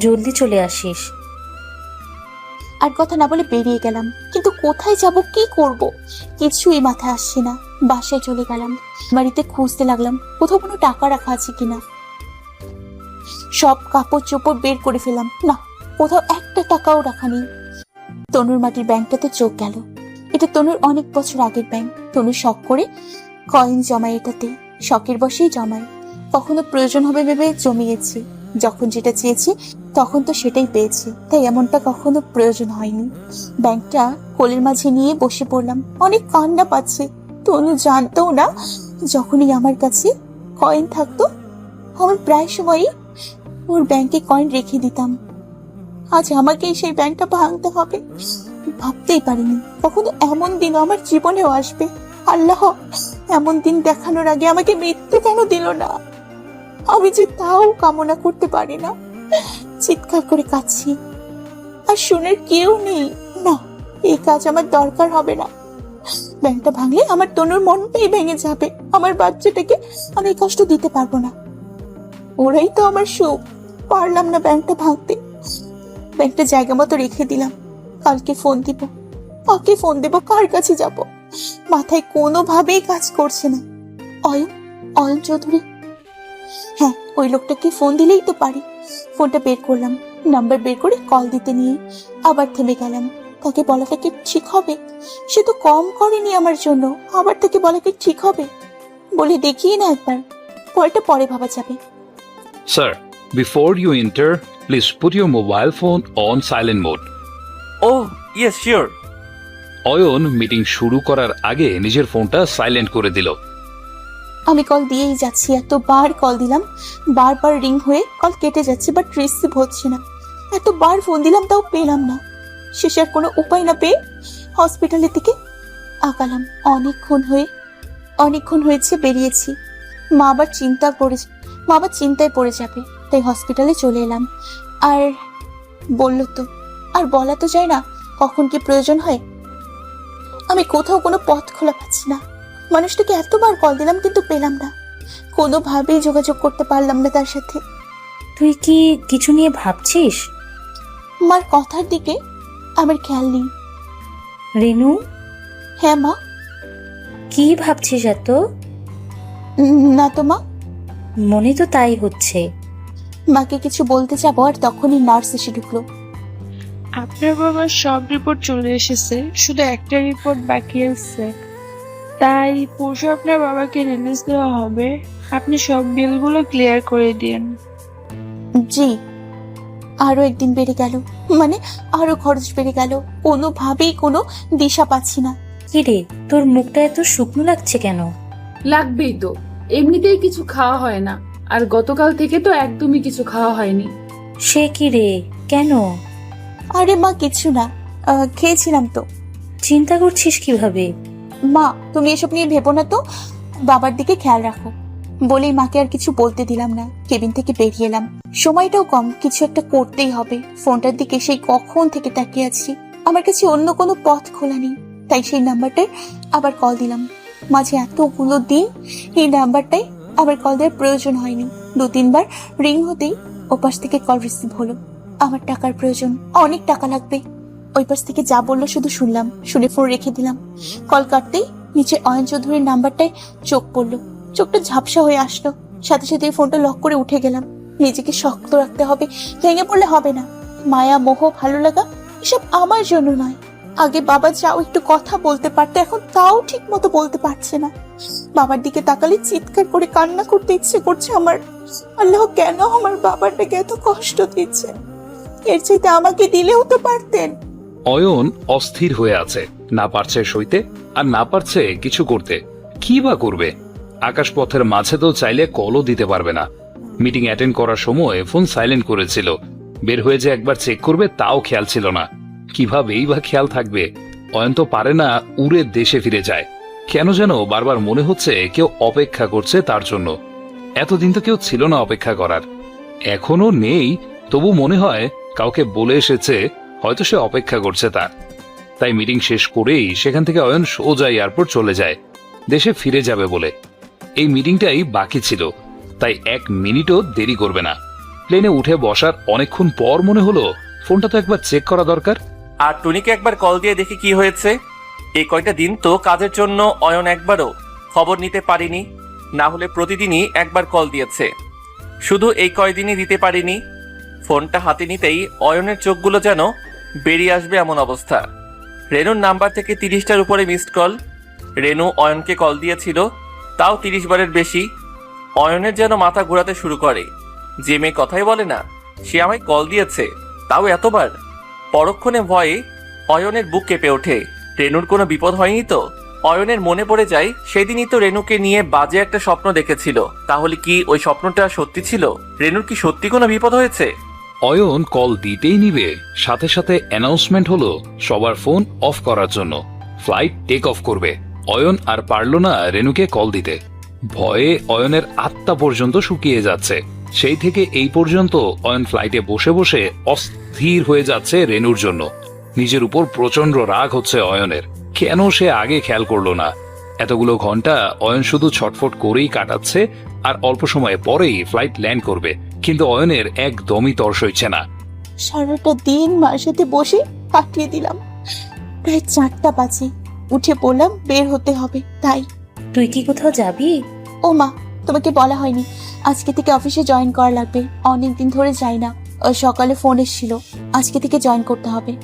জলদি চলে আসিস। আর কথা না বলে বেরিয়ে গেলাম, কিন্তু কোথায় যাব, কি করব, কিছুই মাথায় আসছে না। বাসায় চলে গেলাম, বাড়িতে খুঁজতে লাগলাম কোথাও কোনো টাকা রাখা আছে কিনা। সব কাপড় চোপড় বের করে ফেলাম, না কোথাও একটা টাকাও রাখা নেই। তনুর মাটির ব্যাংকটাতে চোখ গেল। এটা তনুর অনেক বছর আগের ব্যাংক। তনু শখ করে কয়েন জমায় এটাতে, শখের বসেই জমায়। কখনো প্রয়োজন হবে ভেবে জমিয়েছি, যখন যেটা চেয়েছি তখন তো সেটাই পেয়েছি, তাই এমনটা কখনো প্রয়োজন হয়নি। ব্যাংকটা কোলের মাঝে নিয়ে বসে পড়লাম, অনেক কান্না পাচ্ছে। তনু জানতো না, যখনই আমার কাছে কয়েন থাকতো আমি প্রায় সময়ই ওর ব্যাংকে কয়েন রেখে দিতাম। আজ আমাকেই সেই ব্যাংকটা ভাঙতে হবে। ভাবতেই পারিনি কখনো এমন দিন আমার জীবনেও আসবে। আল্লাহ এমন দিন দেখানোর আগে আমাকে মৃত্যু কেন দিল না? আমি যে তাও কামনা করতে পারি না। চিৎকার করে কাঁদছি, আর শোনার কেউ নেই। না, এই কাজ আমার দরকার হবে না। ব্যাংকটা ভাঙলে আমার তনুর মনটাই ভেঙে যাবে। আমার বাচ্চাটাকে আমি কষ্ট দিতে পারবো না। ওরাই তো আমার সুখ। পারলাম না ব্যাংকটা ভাঙতে, ব্যাগটা জায়গা মতো রেখে দিলাম। কালকে ফোন দিব, কাকে ফোন দেব, কার কাছে যাব, মাথায় কোনোভাবেই কাজ করছে না। অয়ন, অয়ন চৌধুরী, হ্যাঁ ওই লোকটাকে ফোন দিলেই তো পারি। ফোনটা বের করলাম, নাম্বার বের করে কল দিতে নিয়ে আবার থেমে গেলাম। তাকে বলাটা কি ঠিক হবে? সে তো কম করেনি আমার জন্য, আবার তাকে বলা কি ঠিক হবে? বলে দেখিয়ে না একবার, পরেটা পরে ভাবা যাবে। Sir, before you enter, please put your mobile phone on silent mode. Oh yes sure. Ayan meeting শুরু করার আগে নিজের ফোনটা সাইলেন্ট করে দিল। আমি কল দিয়েই যাচ্ছি, এতবার কল দিলাম, বারবার রিং হয়ে কল কেটে যাচ্ছে, বাট রিসিভ হচ্ছে না। এতবার ফোন দিলাম তাও পেলাম না। শেষে আর কোনো উপায় না পেয়ে হসপিটালের দিকে আগালাম। অনেকক্ষণ হয়েছে বেরিয়েছি। মা আবার চিন্তায় পড়ে যাবে, তাই হসপিটালে চলে এলাম। আর বললো তো, আর বলা তো যায় না কখন কি প্রয়োজন হয়। আমি কোথাও কোনো পথ খোলা পাচ্ছি না। মানুষটাকে এতবার কল দিলাম কিন্তু পেলাম না, কোনোভাবেই যোগাযোগ করতে পারলাম না তার সাথে। তুই কি কিছু নিয়ে ভাবছিস? মার কথার দিকে আমার খেয়াল নেই। রেনু, হ্যাঁ মা। কি ভাবছিস এত? না তো মা। মনে তো তাই হচ্ছে। মাকে কিছু বলতে যাবো আর তখনই নার্স এসে ঢুকলো। আপনার বাবার সব রিপোর্ট চলে এসেছে, শুধু একটা রিপোর্ট বাকি আছে। তাই পরশু আপনার বাবাকে রিলিজ দেওয়া হবে। আপনি সব বিলগুলো ক্লিয়ার করে দিন। জি। আরো একদিন বেড়ে গেল, মানে আরো খরচ বেড়ে গেল, কোনোভাবেই কোনো দিশা পাচ্ছি না। কি রে, তোর মুখটা এত শুকনো লাগছে কেন? লাগবেই তো, এমনিতেই কিছু খাওয়া হয় না, আর গতকাল থেকে তো একদমই কিছু খাওয়া হয়নি। সে কি রে, কেন? আরে মা কিছু না, খেয়েছিলাম তো। চিন্তা করছিস কিভাবে? মা তুমি এসব নিয়ে ভেবো না তো, বাবার দিকে খেয়াল রাখো। বলেই মাকে আর কিছু বলতে দিলাম না, কেবিন থেকে বেরিয়ে এলাম। সময়টাও কম, কিছু একটা করতেই হবে। ফোনটার দিকে সেই কখন থেকে তাকিয়ে আছি, আমার কাছে অন্য কোনো পথ খোলা নেই। তাই সেই নাম্বারটায় আবার কল দিলাম। মাঝে এতগুলো দিন এই নাম্বারটায় আবার কল দেওয়ার প্রয়োজন হয়নি। 2-3 বার রিং হতেই ওপাশ থেকে কল রিসিভ হলো। আমার টাকার প্রয়োজন, অনেক টাকা লাগবে। ওই পাশ থেকে যা বললো শুধু শুনলাম, শুনে ফোন রেখে দিলাম। কল কাটতেই নিচে অয়ন চৌধুরীর নাম্বারটায় চোখ পড়লো, চোখটা ঝাপসা হয়ে আসলো। সাথে সাথে ফোনটা লক করে উঠে গেলাম। নিজেকে শক্ত রাখতে হবে, ভেঙে পড়লে হবে না। মায়া, মোহ, ভালো লাগা এসব আমার জন্য নয়। আগে বাবা যাও একটু কথা বলতে পারতো, এখন তাও ঠিক মতো বলতে পারছে না। বাবার দিকে তাকালে চিৎকার করে কান্না করতে ইচ্ছে করছে আমার। আল্লাহ কেন আমার বাবাটাকে এত কষ্ট দিচ্ছে? এর চাইতে আমাকে দিলেও তো পারতেন। অয়ন অস্থির হয়ে আছে, না পারছে সইতে আর না পারছে কিছু করতে। কি বা করবে? আকাশপথের মাঝে তো চাইলে কলও দিতে পারবে না। মিটিং অ্যাটেন্ড করার সময় ফোন সাইলেন্ট করেছিল, বের হয়ে যে একবার চেক করবে তাও খেয়াল ছিল না। কিভাবেই বা খেয়াল থাকবে? অয়ন তো পারে না উড়ে দেশে ফিরে যায়। কেন যেন বারবার মনে হচ্ছে কেউ অপেক্ষা করছে তার জন্য। এতদিন তো কেউ ছিল না অপেক্ষা করার, এখনো নেই, তবু মনে হয় কাউকে বলে এসেছে, হয়তো সে অপেক্ষা করছে তার। তাই মিটিং শেষ করেই সেখান থেকে অয়ন সোজা এয়ারপোর্ট চলে যায়, দেশে ফিরে যাবে বলে। এই মিটিংটাই বাকি ছিল, তাই 1 মিনিটও দেরি করবে না। প্লেনে উঠে বসার অনেকক্ষণ পর মনে হলো ফোনটা তো একবার চেক করা দরকার। আর টুনিকে একবার কল দিয়ে দেখি কি হয়েছে। এই কয়টা দিন তো কাজের জন্য অয়ন একবারও খবর নিতে পারিনি, না হলে প্রতিদিনই একবার কল দিয়েছে। শুধু এই কয়দিনই দিতে পারিনি। ফোনটা হাতে নিতেই অয়নের চোখগুলো যেন বেরিয়ে আসবে এমন অবস্থা। রেনুর নাম্বার থেকে 30টার উপরে মিসড কল। রেনু অয়নকে কল দিয়েছিল, তাও 30 বারের বেশি। অয়নের যেন মাথা ঘোরাতে শুরু করে। যে মেয়ে কথাই বলে না, সে আমায় কল দিয়েছে, তাও এতবার। পরক্ষণে ভয়ে অয়নের বুক কেঁপে ওঠে। রেনুর কোনো বিপদ হয়নি তো? অয়নের মনে পড়ে যায় সেদিনই তো রেনুকে নিয়ে বাজে একটা স্বপ্ন দেখেছিল। তাহলে কি ওই স্বপ্নটা সত্যি ছিল? রেনুর কি সত্যি কোনো বিপদ হয়েছে? অয়ন কল দিতেই নিবে, সাথে সাথে অ্যানাউন্সমেন্ট হলো সবার ফোন অফ করার জন্য, ফ্লাইট টেক অফ করবে। অয়ন আর পারল না রেনুকে কল দিতে। ভয়ে অয়নের আত্মা পর্যন্ত শুকিয়ে যাচ্ছে। সেই থেকে এই পর্যন্ত অয়ন ফ্লাইটে বসে বসে অস্থির হয়ে যাচ্ছে রেনুর জন্য। নিজের উপর প্রচন্ড রাগ হচ্ছে অয়নের। কেন সে আগে খেয়াল করলো না? এতগুলো ঘন্টা অয়ন শুধু ছটফট করেই কাটাচ্ছে, আর অল্প সময় পরেই ফ্লাইট ল্যান্ড করবে, কিন্তু অয়নের একদমই তর সইছে না। সারাটা দিন মার সাথে বসে কাটিয়ে দিলাম। প্রায় 4টা বাজে, উঠে পড়লাম বের হতে হবে তাই। তুই কি কোথাও যাবি? ও মা, তোমাকে বলা হয়নি আজকে থেকে অফিসে জয়েন করা লাগবে। অনেকদিন ধরে যাই না। ওই সকালে ফোন এসেছিল, আজকে থেকে জয়েন করতে হবে।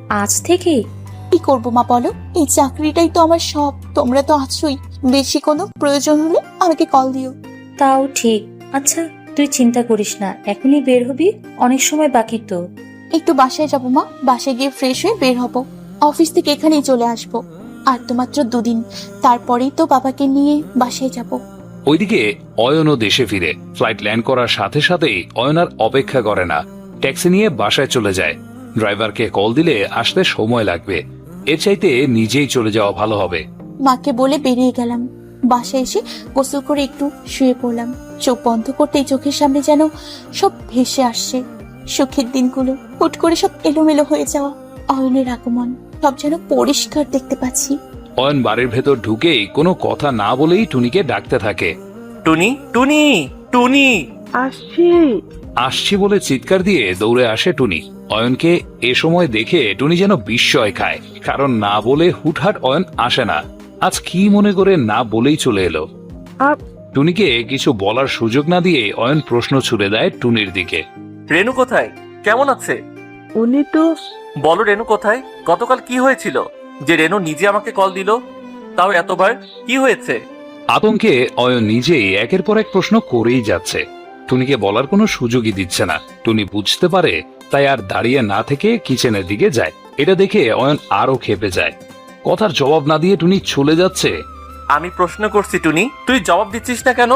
আজ থেকে? কি করবো মা বলো, এই চাকরিটাই তো আমার সব। তোমরা তো আছোই, বেশি কোনো প্রয়োজন হলে আমাকে কল দিও। তাও ঠিক। আচ্ছা তুই চিন্তা করিস না, এখনই বের হবি, অনেক সময় বাকি তো। একটু বাসায় যাবো মা, বাসায় গিয়ে ফ্রেশ হয়ে বের হব। অফিস থেকে এখানেই চলে আসবো। আর তো মাত্র 2 দিন, তারপরেই তো বাবাকে নিয়ে বাসায় যাব। ওইদিকে অয়নও দেশে ফিরে ফ্লাইট ল্যান্ড করার সাথে সাথেই অয়ন আর অপেক্ষা করে না, ট্যাক্সি নিয়ে বাসায় চলে যায়। ড্রাইভারকে কল দিলে আসতে সময় লাগবে, এর চাইতে নিজেই চলে যাওয়া ভালো হবে। মাকে বলে বেরিয়ে গেলাম। বাসায় এসে গোসল করে একটু শুয়ে পড়লাম। চোখ বন্ধ করতেই চোখের সামনে যেন সব ভেসে আসছে। সুখের দিনগুলো হুট করে সব এলোমেলো হয়ে যাওয়া, অয়নের আগমন, সব যেন পরিষ্কার দেখতে পাচ্ছি। অয়ন বাড়ির ভেতর ঢুকেই কোনো কথা না বলেই টুনিকে ডাকতে থাকে। টুনি, টুনি, টুনি। আসছি। আসছি বলে চিৎকার দিয়ে দৌড়ে আসে টুনি। অয়নকে এ সময় দেখে টুনি যেন বিস্ময় খায়, কারণ না বলে হুটহাট অয়ন আসে না। আজ কি মনে করে না বলেই চলে এলো। আপ- টুনিকে কিছু বলার সুযোগ না দিয়ে অয়ন প্রশ্ন ছুড়ে দেয় টুনির দিকে। রেনু কোথায়? কেমন আছে? উনি তো বলো রেনু কোথায়? গতকাল কি হয়েছিল যে রেনু নিজে আমাকে কল দিল? তাও এতবার, কি হয়েছে? আতঙ্কে অয়ন নিজেই একের পর এক প্রশ্ন করেই যাচ্ছে। টুনিকে বলার কোনো সুযোগই দিচ্ছে না। টুনি বুঝতে পারে, তাই আর দাঁড়িয়ে না থেকে কিচেনের দিকে যায়। এটা দেখে অয়ন আরো ক্ষেপে যায়। কথার জবাব না দিয়ে টুনি চলে যাচ্ছে। আমি প্রশ্ন করছি টুনি, তুই জবাব দিচ্ছিস না কেন?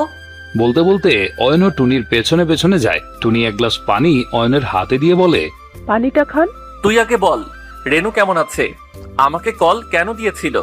বলতে বলতে অয়নও টুনির পেছনে পেছনে যায়। টুনি এক গ্লাস পানি অয়নের হাতে দিয়ে বলে, পানিটা খান। তুই আগে বল, রেনু কেমন আছে? আমাকে কল কেন দিয়েছিল?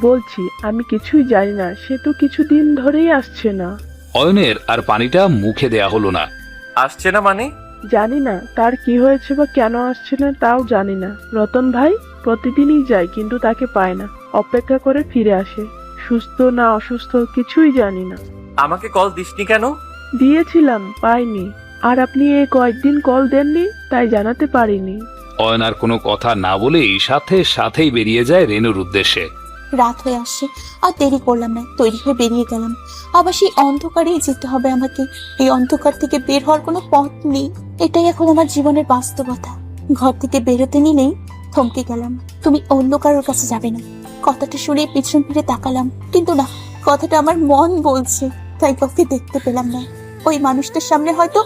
বলছি আমি কিছুই জানি না, সে তো কিছুদিন ধরেই আসছে না। অয়নের আর পানিটা মুখে দেয়া হলো না। আসছে না মানে? জানি না তার কি হয়েছে বা কেন আসছে না তাও জানি না। রতন ভাই প্রতিদিনই যায় কিন্তু তাকে পায় না, অপেক্ষা করে ফিরে আসে। সুস্থ না অসুস্থ কিছুই জানি না। আমাকে কল দিসনি কেন? দিয়েছিলাম, পাইনি। আর আপনি এই কয়েকদিন কল দেননি, তাই জানাতে পারিনি। অয়ন আর কোনো কথা না বলেই সাথে সাথেই বেরিয়ে যায় রেনুর উদ্দেশ্যে। রাত হয়ে আসছে, আর দেরি করলাম না, তৈরি হয়ে বেরিয়ে গেলাম। আবার সেই অন্ধকারেই যেতে হবে আমাকে। এই অন্ধকার থেকে বের হওয়ার কোনো পথ নেই, এটাই এখন আমার জীবনের বাস্তবতা। ঘর থেকে বেরোতে নিলেই থমকে গেলাম। তুমি অন্য কারোর কাছে যাবে না, কথাটা শুনে পিছন ফিরে তাকালাম, কিন্তু না, কথাটা আমার মন বলছে, তাই কাউকে দেখতে পেলাম না। ওই মানুষটার সামনে হয়তো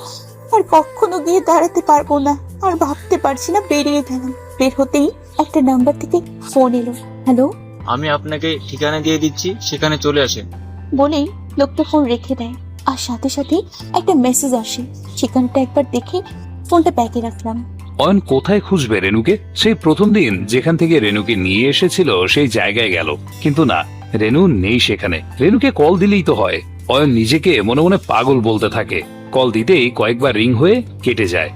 আর কখনো গিয়ে দাঁড়াতে পারবো না। আর ভাবতে পারছি না, বেরিয়ে গেলাম। বের হতেই একটা নাম্বার থেকে ফোন এলো। হ্যালো আমি আপনাকে ঠিকানা দিয়ে দিচ্ছি, সেখানে চলে আসেন। বলেই লোকটা ফোন রেখে দেয়। আর সাথে সাথে একটা মেসেজ আসে। ঠিকানাটা একবার দেখে ফোনটা ব্যাগে রাখলাম। অয়ন কোথায় খুঁজবে রেনুকে? সেই প্রথম দিন যেখান থেকে রেনুকে নিয়ে এসেছিল সেই জায়গায় গেল, কিন্তু না, রেনু নেই সেখানে। রেনুকে কল দিলেই তো হয়। অয়ন নিজেকে মনে মনে পাগল বলতে থাকে। কল দিতেই কয়েকবার রিং হয়ে কেটে যায়।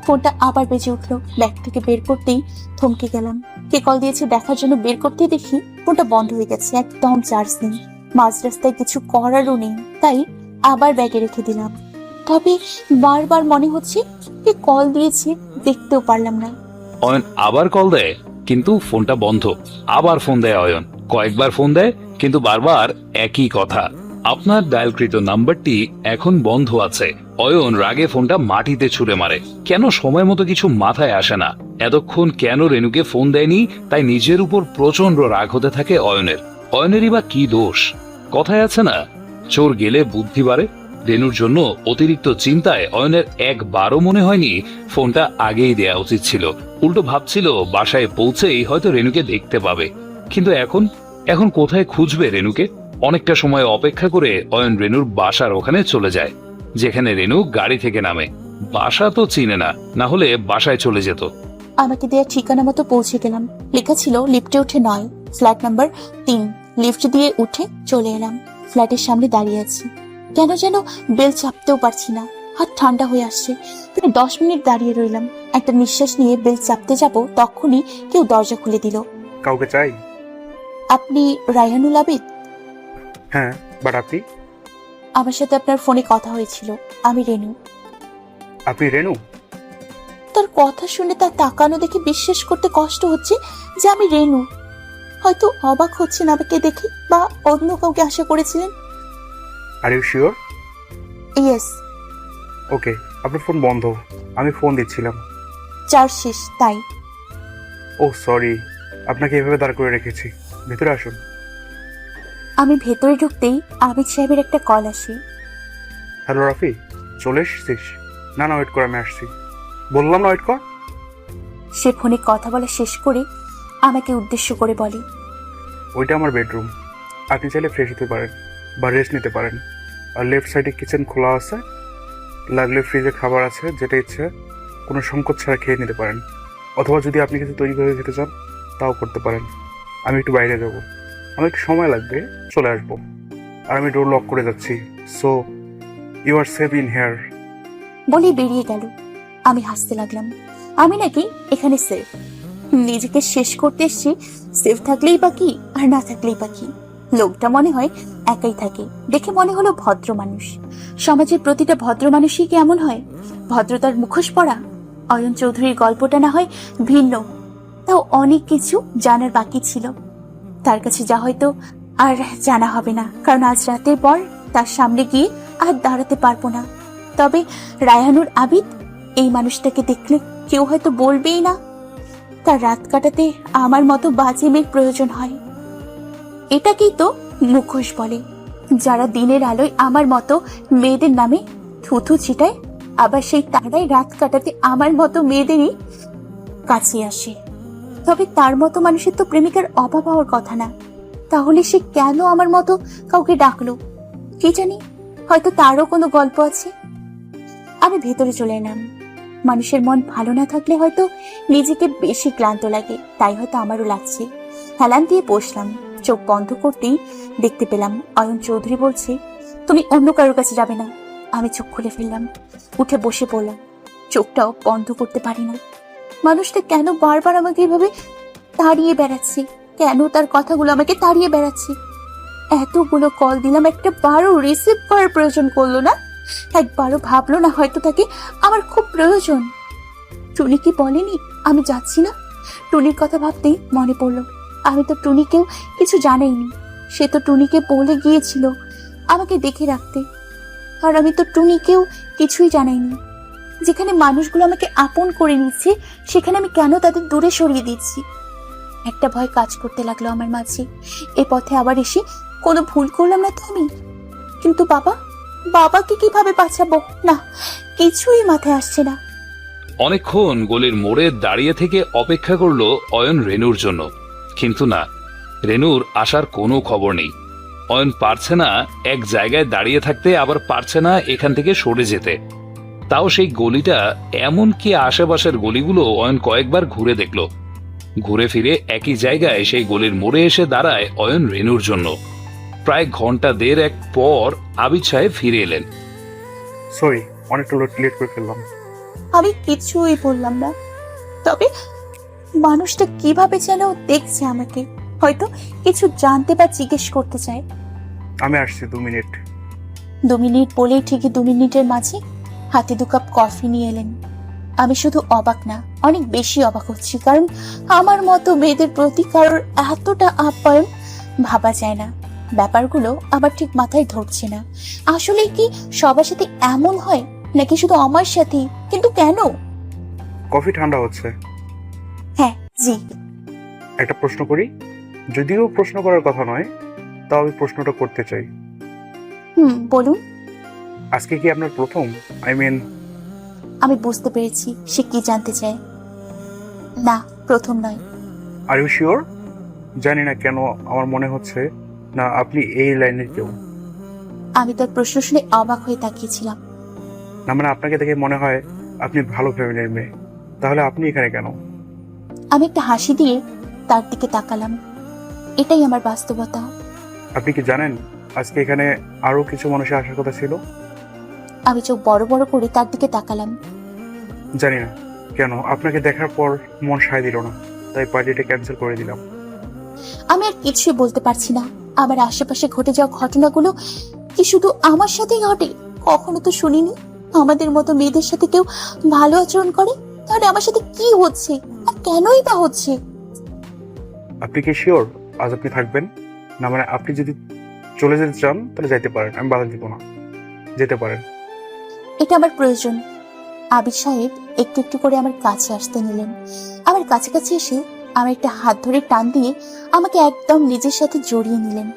ফোনটা আবার বেজে উঠলো। ব্যাগ থেকে বের করতেই থমকে গেলাম। কে কল দিয়েছে দেখার জন্য বের করতে দেখি ফোনটা বন্ধ হয়ে গেছে, একদম চার্জ নেই। মাঝ রাস্তায় কিছু করারও নেই, তাই আবার ব্যাগে রেখে দিলাম। তবে বারবার মনে হচ্ছে কে কল দিয়েছে, দেখতেও পারলাম না। অয়ন আবার কল দেয়, কিন্তু ফোনটা বন্ধ। আবার ফোন দেয় অয়ন, কয়েকবার ফোন দেয়, কিন্তু বারবার একই কথা, আপনার ডায়ালকৃত নাম্বারটি এখন বন্ধ আছে। অয়ন রাগে ফোনটা মাটিতে ছুঁড়ে মারে। কেন সময় মতো কিছু মাথায় আসে না? এতক্ষণ কেন রেনুকে ফোন দেয়নি, তাই নিজের উপর প্রচন্ড রাগ হতে থাকে অয়নের। অয়নেরই বা কি দোষ? কথায় আছে না, চোর গেলে বুদ্ধি বাড়ে। রেনুর জন্য অতিরিক্ত চিন্তায় অয়নের একবারও মনে হয়নি ফোনটা আগেই দেয়া উচিত ছিল। উল্টো ভাবছিল বাসায় পৌঁছেই হয়তো রেনুকে দেখতে পাবে। কিন্তু এখন কোথায় খুঁজবে রেনুকে? অনেকটা সময় অপেক্ষা করে অয়ন রেনুর বাসার ওখানে চলে যায়, যেখানে রেনু গাড়ি থেকে নামে। বাসা তো চিনে না, না হলে বাসায় চলে যেত। আমাকে দেওয়া ঠিকানা মতো পৌঁছে গেলাম। লেখা ছিল লিফটে উঠে 9, ফ্ল্যাট নাম্বার 3। লিফট দিয়ে উঠে চলে এলাম। ফ্ল্যাটের সামনে দাঁড়িয়ে আছি, কেন যেন বেল চাপতেও পারছি না, হাত ঠান্ডা হয়ে আসছে। প্রায় 10 মিনিট দাঁড়িয়ে রইলাম। একটা নিঃশ্বাস নিয়ে বেল চাপতে যাব, তখনই কেউ দরজা খুলে দিল। কাউকে চাই? আপনি রায়হানুল আবিদ? হ্যাঁ, বাট আপনি? আমার সাথে আপনার ফোনে কথা হয়েছিল, আমি রেনু। আপনি রেনু? তো তার কথা শুনে তার তাকানো দেখে বিশ্বাস করতে কষ্ট হচ্ছে যে আমি রেনু। হয়তো অবাক হচ্ছেন আমাকে দেখে, বা অন্য কাউকে আশা করেছিলেন। Are you sure? Yes. Okay, আপনার ফোন বন্ধ, আমি ফোন দিচ্ছিলাম। চার্জ শেষ তাই। ও সরি, আপনাকে এভাবে দাঁড় করে রেখেছি। ভেতরে আসুন। আমি ভেতরে ঢুকতেই আবিদ সাহেবের একটা কল আসে। হ্যালো রাফি, চলে এসেছিস? না না, ওয়েট কর, আমি আসছি। বললাম না ওয়েট কর। সে ফোনে কথা বলা শেষ করে আমাকে উদ্দেশ্য করে বলে, ওইটা আমার বেডরুম। আপনি চাইলে ফ্রেশ হতে পারেন বা রেস্ট নিতে পারেন। আর লেফট সাইডে কিচেন খোলা আছে, লাগলে ফ্রিজে খাবার আছে, যেটা ইচ্ছে কোনো সংকোচ ছাড়া খেয়ে নিতে পারেন। অথবা যদি আপনি কিছু তৈরি করে খেতে চান তাও করতে পারেন। আমি একটু বাইরে যাব, আমার একটু সময় লাগবে, চলে আসবো। আর আমি ডোর লক করে যাচ্ছি, so you are safe in here. বলে বেরিয়ে গেল। আমি হাসতে লাগলাম। আমি নাকি এখানে সেফ? নিজেকে শেষ করতে এসছি, সেফ থাকলেই বা কি আর না থাকলেই বা কি। লোকটা মনে হয় একাই থাকে, দেখে মনে হলো ভদ্র মানুষ। সমাজের প্রতিটা ভদ্র মানুষই কি এমন হয়? ভদ্রতার মুখোশ পরা? অয়ন চৌধুরীর গল্পটা না হয় ভিন্ন, তাও অনেক কিছু জানার বাকি ছিল। তার কাছে যা হয়তো আর জানা হবে না, কারণ আজ রাতের পর তার সামনে গিয়ে আর দাঁড়াতে পারবো না। তবে রায়হানুর আবিদ, এই মানুষটাকে দেখলে কেউ হয়তো বলবেই না তার রাত কাটাতে আমার মতো বাজে মেয়ের প্রয়োজন হয়। এটাকেই তো মুখোশ বলে, যারা দিনের আলোয় আমার মতো মেয়েদের নামে থুথু ছিটায়, আবার সেই তারাই রাত কাটাতে আমার মতো মেয়েদেরই কাছে আসে। তবে তার মতো মানুষের তো প্রেমিকার অভাব হওয়ার কথা না, তাহলে সে কেন আমার মতো কাউকে ডাকলো? কি জানি, হয়তো তারও কোনো গল্প আছে। আমি ভেতরে চলে এলাম। মানুষের মন ভালো না থাকলে হয়তো নিজেকে বেশি ক্লান্ত লাগে, তাই হয়তো আমারও লাগছে। হেলান দিয়ে বসলাম। চোখ বন্ধ করতেই দেখতে পেলাম অয়ন চৌধুরী বলছে, তুমি অন্য কারোর কাছে যাবে না। আমি চোখ খুলে ফেললাম, উঠে বসে পড়লাম। চোখটাও বন্ধ করতে পারি না। মানুষটা কেন বারবার আমাকে এভাবে তাড়িয়ে বেড়াচ্ছে? কেন তার কথাগুলো আমাকে তাড়িয়ে বেড়াচ্ছে? এতগুলো কল দিলাম, একটা বারও রিসিভ করার প্রয়োজন করলো না, একবারও ভাবলো না হয়তো তাকে আমার খুব প্রয়োজন। টুনি কি বলেনি আমি যাচ্ছি না? টুনির কথা ভাবতেই মনে পড়লো, আমি তো টুনিকেও কিছু জানাইনি। সে তো টুনিকে বলে গিয়েছিল আমাকে দেখে রাখতে, আর আমি তো টুনিকেও কিছুই জানাইনি। যেখানে মানুষগুলো আমাকে আপন করে নিচ্ছে, সেখানে আমি কেন তাদের দূরে সরিয়ে দিচ্ছি? একটা ভয় কাজ করতে লাগলো আমার মাঝে। এ পথে আবার এসে কোনো ভুল করলাম না তো আমি? কিন্তু বাবাকে কিভাবে বাঁচাবো? না, কিছুই মাথায় আসছে না। অনেকক্ষণ গলির মোড়ে দাঁড়িয়ে থেকে অপেক্ষা করলো অয়ন রেনুর জন্য, কিন্তু না, রেনুর আসার কোনো খবর নেই। অয়ন পারছে না এক জায়গায় দাঁড়িয়ে থাকতে, আবার পারছে না এখান থেকে সরে যেতে। তাও সেই গলিটা, এমনকি আশেপাশের গলিগুলো অয়ন কয়েকবার ঘুরে দেখলো। ঘুরে ফিরে একই জায়গায় সেই গলির মোড়ে এসে দাঁড়ায় অয়ন রেনুর জন্য। প্রায় ঘন্টা দেড়েক পর আবিদ সাহেব ফিরে এলেন। সরি, অনেকটা লেট করে ফেললাম। আমি কিছুই বললাম না, তবে মানুষটা কিভাবে যেন দেখছে আমাকে, হয়তো কিছু জানতে বা জিজ্ঞেস করতে চায়। আমি আসছি, 2 মিনিট। 2 মিনিট বলেই ঠিকই 2 মিনিটের মাঝে হাতে 2 কাপ কফি নিয়ে এলেন। আমি শুধু অবাক না, অনেক বেশি অবাক হচ্ছি, কারণ আমার মতো মেয়েদের প্রতি কারোর এতটা আপ্যায়ন ভাবা যায় না। ব্যাপারগুলো আমার ঠিক মাথায় ধরছে না। আসলে কি সবার সাথে এমন হয়, নাকি শুধু আমার সাথেই? কিন্তু কেন? কফি ঠান্ডা হচ্ছে। হ্যাঁ জি। একটা প্রশ্ন করি, যদিও প্রশ্ন করার কথা নয়, তাও আমি প্রশ্নটা করতে চাই। বলুন। আজকে কি আপনার প্রথম? আমি বুঝতে পেরেছি সে কি জানতে চায়। না, প্রথম নয়। Are you sure? জানি না কেন আমার মনে হচ্ছে না আপনি এই লাইনের কেউ। আমি তার প্রশ্ন শুনে অবাক হয়ে তাকিয়েছিলাম। না মানে আপনাকে দেখে মনে হয় আপনি ভালো ফ্যামিলির মেয়ে, তাহলে আপনি এখানে কেন? আমি একটা হাসি দিয়ে তার দিকে তাকালাম। এটাই আমার বাস্তবতা। আপনি কি জানেন আজকে এখানে আরো কিছু মানুষের আসার কথা ছিল? আমি চোখ বড় বড় করে তার দিকে তাকালাম। জানি না কেন আপনাকে দেখার পর মন সায় দিল না, তাই পার্টিটা ক্যান্সেল করে দিলাম। আমি আর কিছুই বলতে পারছি না। আমার আশেপাশে ঘটে যাওয়া ঘটনাগুলো কি শুধু আমার সাথেই ঘটে? কখনো তো শুনিনি আমাদের মতো মেয়েদের সাথে কেউ ভালো আচরণ করে, তাহলে আমার সাথে কি হচ্ছে আর কেনই বা হচ্ছে? আপনি কি শিওর আজ আপনি থাকবেন? না মানে আপনি যদি চলে যেতে চান তাহলে যাইতে পারেন, আমি বাধা দিব না, যেতে পারেন। এটা আমার প্রয়োজন। আবির সাহেব একটু একটু করে আমার কাছে আসতে নিলেন। আমার কাছাকাছি এসে আমার একটা হাত ধরে টান দিয়ে আমাকে একদম নিজের সাথে জড়িয়ে নিলেন।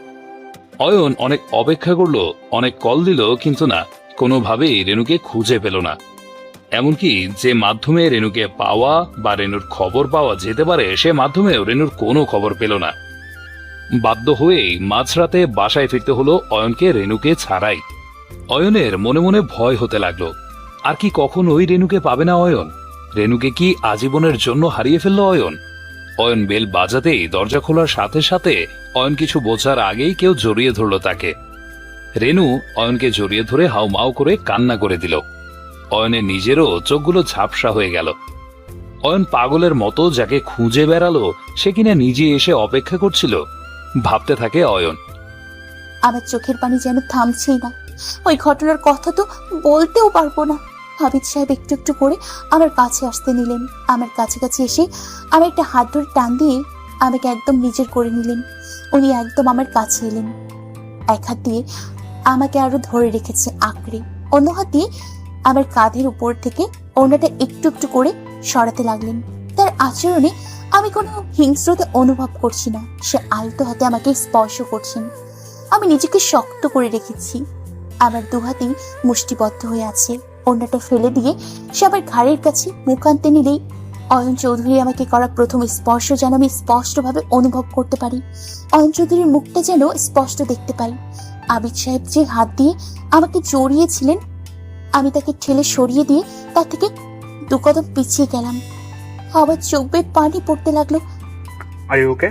অয়ন অনেক অপেক্ষা করলো, অনেক কল দিল, কিন্তু না, কোনোভাবেই রেনুকে খুঁজে পেল না। এমনকি যে মাধ্যমে রেনুকে পাওয়া বা রেনুর খবর পাওয়া যেতে পারে সে মাধ্যমেও রেনুর কোনো খবর পেল না। বাধ্য হয়েই মাঝরাতে বাসায় ফিরতে হলো অয়নকে রেনুকে ছাড়াই। অয়নের মনে মনে ভয় হতে লাগলো, আর কি কখনোই রেনুকে পাবে না অয়ন? রেনুকে কি আজীবনের জন্য হারিয়ে ফেলল অয়ন? অয়ন বেল বাজাতেই দরজা খোলার সাথে সাথে অয়ন কিছু বোঝার আগেই কেউ জড়িয়ে ধরল তাকে। রেনু অয়নকে জড়িয়ে ধরে হাউমাউ করে কান্না করে দিল। অয়নের নিজেরও চোখগুলো ঝাপসা হয়ে গেল। অয়ন পাগলের মতো যাকে খুঁজে বেড়ালো সে কিনা নিজে এসে অপেক্ষা করছিল। ভাবতে থাকে অয়ন, আমার চোখের পানি যেন থামছেই না। ওই ঘটনার কথা তো বলতেও পারবো না। হাবিব সাহেব একটু একটু করে আমার কাছে আসতে নিলেন। আমার কাছাকাছি এসে আমি একটা হাত ধরে টান দিয়ে আমাকে একদম নিজের করে নিলেন। উনি একদম আমার কাছে এলেন। এক হাত দিয়ে আমাকে আরো ধরে রেখেছে আঁকড়ে, অন্য হাত দিয়ে আমার কাঁধের উপর থেকে ওনাটা একটু একটু করে সরাতে লাগলেন। তার আচরণে আমি কোনো হিংস্রতা অনুভব করছি না। সে আলতো হাতে আমাকে স্পর্শ করছেন। আমি নিজেকে শক্ত করে রেখেছি। আমার দুহাতেই মুষ্টিবদ্ধ হয়ে আছে। ওনাটা ফেলে দিয়ে সে আমার ঘাড়ের কাছে মুখ আনতে নিলেই অয়ন চৌধুরী আমাকে করা প্রথম স্পর্শ যেন আমি স্পষ্টভাবে অনুভব করতে পারি। অয়ন চৌধুরীর মুখটা যেন স্পষ্ট দেখতে পাই। আবিদ সাহেব যে হাত দিয়ে আমাকে জড়িয়েছিলেন আমি তাকে ঠেলে সরিয়ে দিয়ে তার থেকে দু কদম পিছিয়ে গেলাম। আবার চোখ বেয়ে পানি পড়তে লাগলো। Are you okay?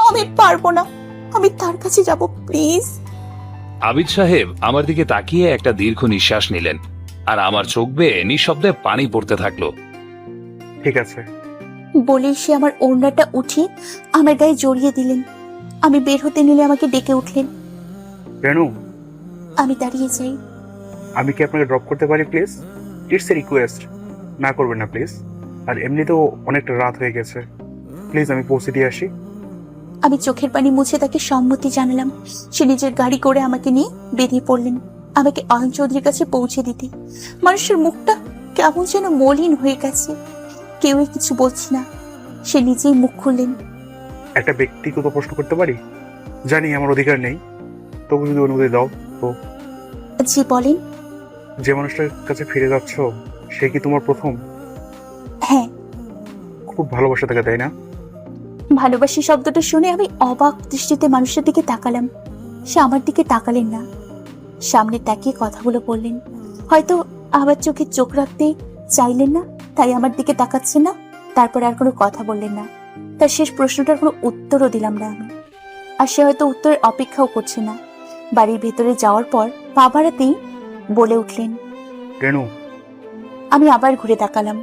আমি পারবো না, আমি তার কাছে যাব, প্লিজ। আবিদ সাহেব আমার দিকে তাকিয়ে একটা দীর্ঘ নিঃশ্বাস নিলেন, আর আমার চোখ বেয়ে নিঃশব্দে পানি পড়তে থাকলো। ঠিক আছে। বলেই সে আমার ওড়নাটা উঠিয়ে আমার গায়ে জড়িয়ে দিলেন। আমি বের হতে নিলে আমাকে ডেকে উঠলেন। রেনু, আমি দাঁড়িয়ে যাই। আমি কি আপনাকে ড্রপ করতে পারি প্লিজ? ইটস এ রিকোয়েস্ট, না করবেন না প্লিজ। আর এমনিতেও অনেকটা রাত হয়ে গেছে, প্লিজ আমি পৌঁছে দিয়ে আসি। আমি চোখের পানি মুছে তাকে সম্মতি জানালাম। সে নিজের গাড়ি করে আমাকে নিয়ে বেরিয়ে পড়লেন আমাকে অয়ন চৌধুরীর কাছে পৌঁছে দিতে। মানুষের মুখটা কেমন যেন মলিন হয়ে গেছে। কেউই কিছু বলছি না। সে নিজেই মুখ খুললেন। একটা ব্যক্তিগত প্রশ্ন করতে পারি? জানি আমার অধিকার নেই, তবু যদি অনুমতি দাও তো। জি বলেন। যে মানুষটার কাছে ফিরে যাচ্ছ সে কি তোমার প্রথম? হ্যাঁ। খুব ভালোবাসা থাকে তাই না? ভালোবাসি শব্দটা শুনে আমি অবাক দৃষ্টিতে মানুষের দিকে তাকালাম। সে আমার দিকে তাকালেন না, সামনে তাকিয়ে কথাগুলো বললেন। হয়তো আবার চোখে চোখ রাখতে চাইলেন না, তাই আমার দিকে তাকাচ্ছেন না। তারপর আর কোনো কথা বললেন না। তার শেষ প্রশ্নটার কোনো উত্তরও দিলাম না আমি। আর সে হয়তো উত্তরের অপেক্ষাও করছে না। বাড়ির ভেতরে যাওয়ার পর পা বাড়াতেই বলে উঠলেন, রেনু। আমি আবার ঘুরে তাকালাম।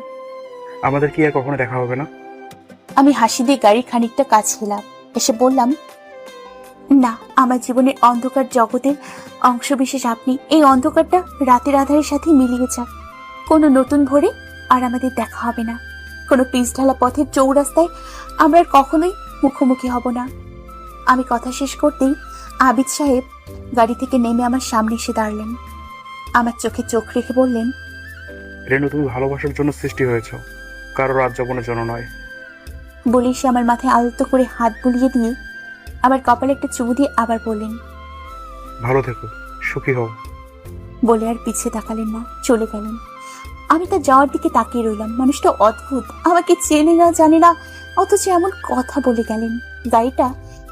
আমাদের কি আর কখনো দেখা হবে না? আমি হাসি দিয়ে গাড়ির খানিকটা কাছে এলাম, এসে বললাম, না, আমার জীবনের অন্ধকার জগতের অংশবিশেষ আপনি। এই অন্ধকারটা রাতের আধারের সাথে মিলিয়ে যাক। কোনো নতুন ভোরে আর আমাদের দেখা হবে না। কোনো পিচ ঢালা পথের চৌরাস্তায় আমরা আর কখনোই মুখোমুখি হব না। আমি কথা শেষ করতেই আবিদ সাহেব গাড়ি থেকে নেমে আমার সামনে এসে দাঁড়ালেন। আমার চোখে চোখ রেখে বললেন, রেনু, তুমি ভালোবাসার জন্য সৃষ্টি হয়েছ, কারো রাত যাপনের জন্য নয়। বলেই সে আমার মাথায় আলতো করে হাত বুলিয়ে দিয়ে আমার কপালে একটা চুমু দিয়ে আবার বললেন, ভালো থেকো, সুখী হও। বলে আর পিছিয়ে তাকালেন না, চলে গেলেন। আমি তার যাওয়ার দিকে তাকিয়ে রইলাম। মানুষটা অদ্ভুত, আমাকে চেনে না জানে না, অথচ এমন কথা বলে গেলেন। গাড়িটা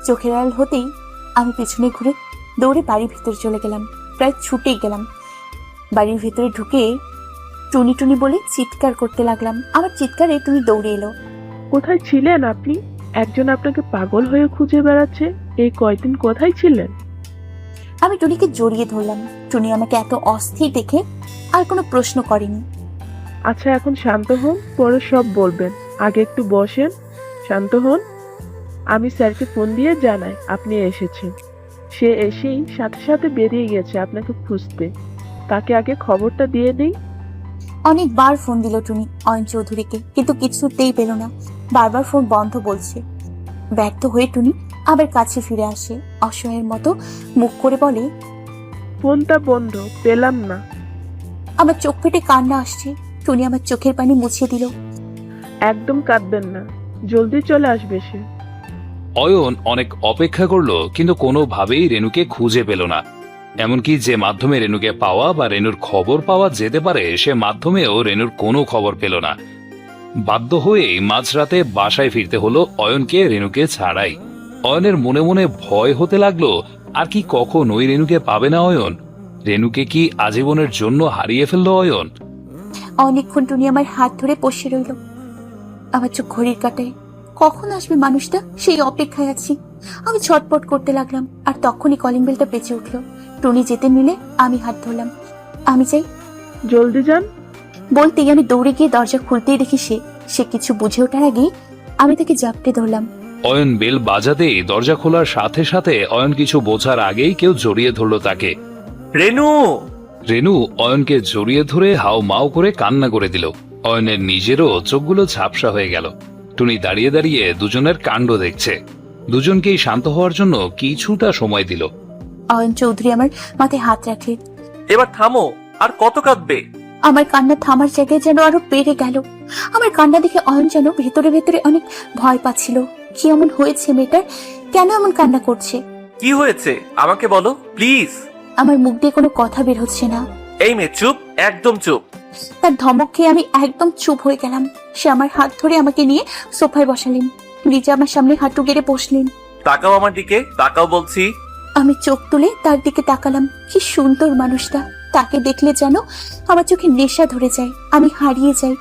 চোখের আড়াল হতেই আমি পেছনে ঘুরে দৌড়ে বাড়ির ভিতরে চলে গেলাম। প্রায় ছুটেই গেলাম। বাড়ির ভিতরে ঢুকে টুনি টুনি বলে চিৎকার করতে লাগলাম। আমার চিৎকারে টুনি দৌড়ে এলো। কোথায় ছিলেন আপনি? একজন আপনাকে পাগল হয়ে খুঁজে বেড়াচ্ছে। এই কয়দিন কোথায় ছিলেন? আমি টুনিকে জড়িয়ে ধরলাম। টুনি আমাকে এত অস্থির দেখে আর কোনো প্রশ্ন করেনি। আচ্ছা, এখন শান্ত হন, পরে সব বলবেন। আগে একটু বসেন, শান্ত হন। আমি স্যারকে ফোন দিয়ে জানাই আপনি এসেছেন। সে এসেই সাথে সাথে বেরিয়ে গেছে আপনাকে খুঁজতে। তাকে আগে খবরটা দিয়ে নেই। অনেকবার ফোন দিল টুনি অয়ন চৌধুরীকে, কিন্তু কিছুতেই পেল না। বারবার ফোন বন্ধ বলছে। ব্যর্থ হয়ে টুনি আবার কাছে ফিরে আসে, অসহায়ের মতো মুখ করে বলে, ফোনটা বন্ধ, পেলাম না। আমার চোখ ফেটে কান্না আসছে। টুনি আমার চোখের পানি মুছিয়ে দিল। একদম কাঁদবেন না, জলদি চলে আসবে সে। অয়ন অনেক অপেক্ষা করলো, কিন্তু কোনোভাবেই রেনুকে খুঁজে পেল না। এমনকি যে মাধ্যমে রেনুকে পাওয়া বা রেনুর খবর পাওয়া যেতে পারে, সে মাধ্যমেও রেনুর কোনো খবর পেল না। বাধ্য হয়েই মাঝরাতে বাসায় ফিরতে হলো অয়নকে রেনুকে ছাড়াই। অয়নের মনে মনে ভয় হতে লাগলো, আর কি কখনোই রেনুকে পাবে না অয়ন? রেনুকে কি আজীবনের জন্য হারিয়ে ফেললো অয়ন? অনেকক্ষণ টুনি আমার হাত ধরে বসে রইল। আমার চোখ ঘড়ির কাটায়, কখন আসবে মানুষটা সেই অপেক্ষায় আছি। আমি ছটপট করতে লাগলাম, আর তখনই কলিং বেলটা বেঁচে উঠলো। টুনি যেতে নিলে আমি হাত ধরলাম। আমি চাই জলদি যান। বলতেই আমি দৌড়ে গিয়ে দরজা খুলতেই দেখি সে কিছু বুঝে ওঠার আগেই আমি তাকে জাপটে ধরলাম। অয়ন বেল বাজাতেই দরজা খোলার সাথে সাথে অয়ন কিছু বোঝার আগেই কেউ জড়িয়ে ধরলো তাকে। রেনু! রেনু অয়নকে জড়িয়ে ধরে হাও মাও করে কান্না করে দিল। অয়নের নিজেরও চোখগুলো ঝাপসা হয়ে গেল। টুনি দাঁড়িয়ে দাঁড়িয়ে দুজনের কাণ্ড দেখছে। দুজনকেই শান্ত হওয়ার জন্য কিছুটা সময় দিল। অয়ন চৌধুরী আমার মাথায় হাত রাখে। এবার থামো, আর কত কাঁদবে? আমার কান্না থামার জায়গায় যেন আরো বেড়ে গেল। আমার কান্না দেখে অয়ন যেন ভেতরে ভেতরে অনেক ভয় পাচ্ছিল। কি এমন হয়েছে মেয়েটার, কেন এমন কান্না করছে? কি হয়েছে আমাকে বলো প্লিজ। আমার মুখ দিয়ে কোনো কথা বের হচ্ছে না। এই মেয়ে চুপ, একদম চুপ। তার ধমক খেয়ে আমি একদম চুপ হয়ে গেলাম। সে আমার হাত ধরে আমাকে নিয়ে সোফায় বসালেন, নিজে আমার সামনে হাঁটু গেড়ে বসলেন। তাকাও আমার দিকে, তাকাও বলছি। আমি চোখ তুলে তার দিকে তাকালাম। কি সুন্দর মানুষটা, তাকে দেখলে যেন আমার চোখে নেশা ধরে যায়, আমি হারিয়ে যাই।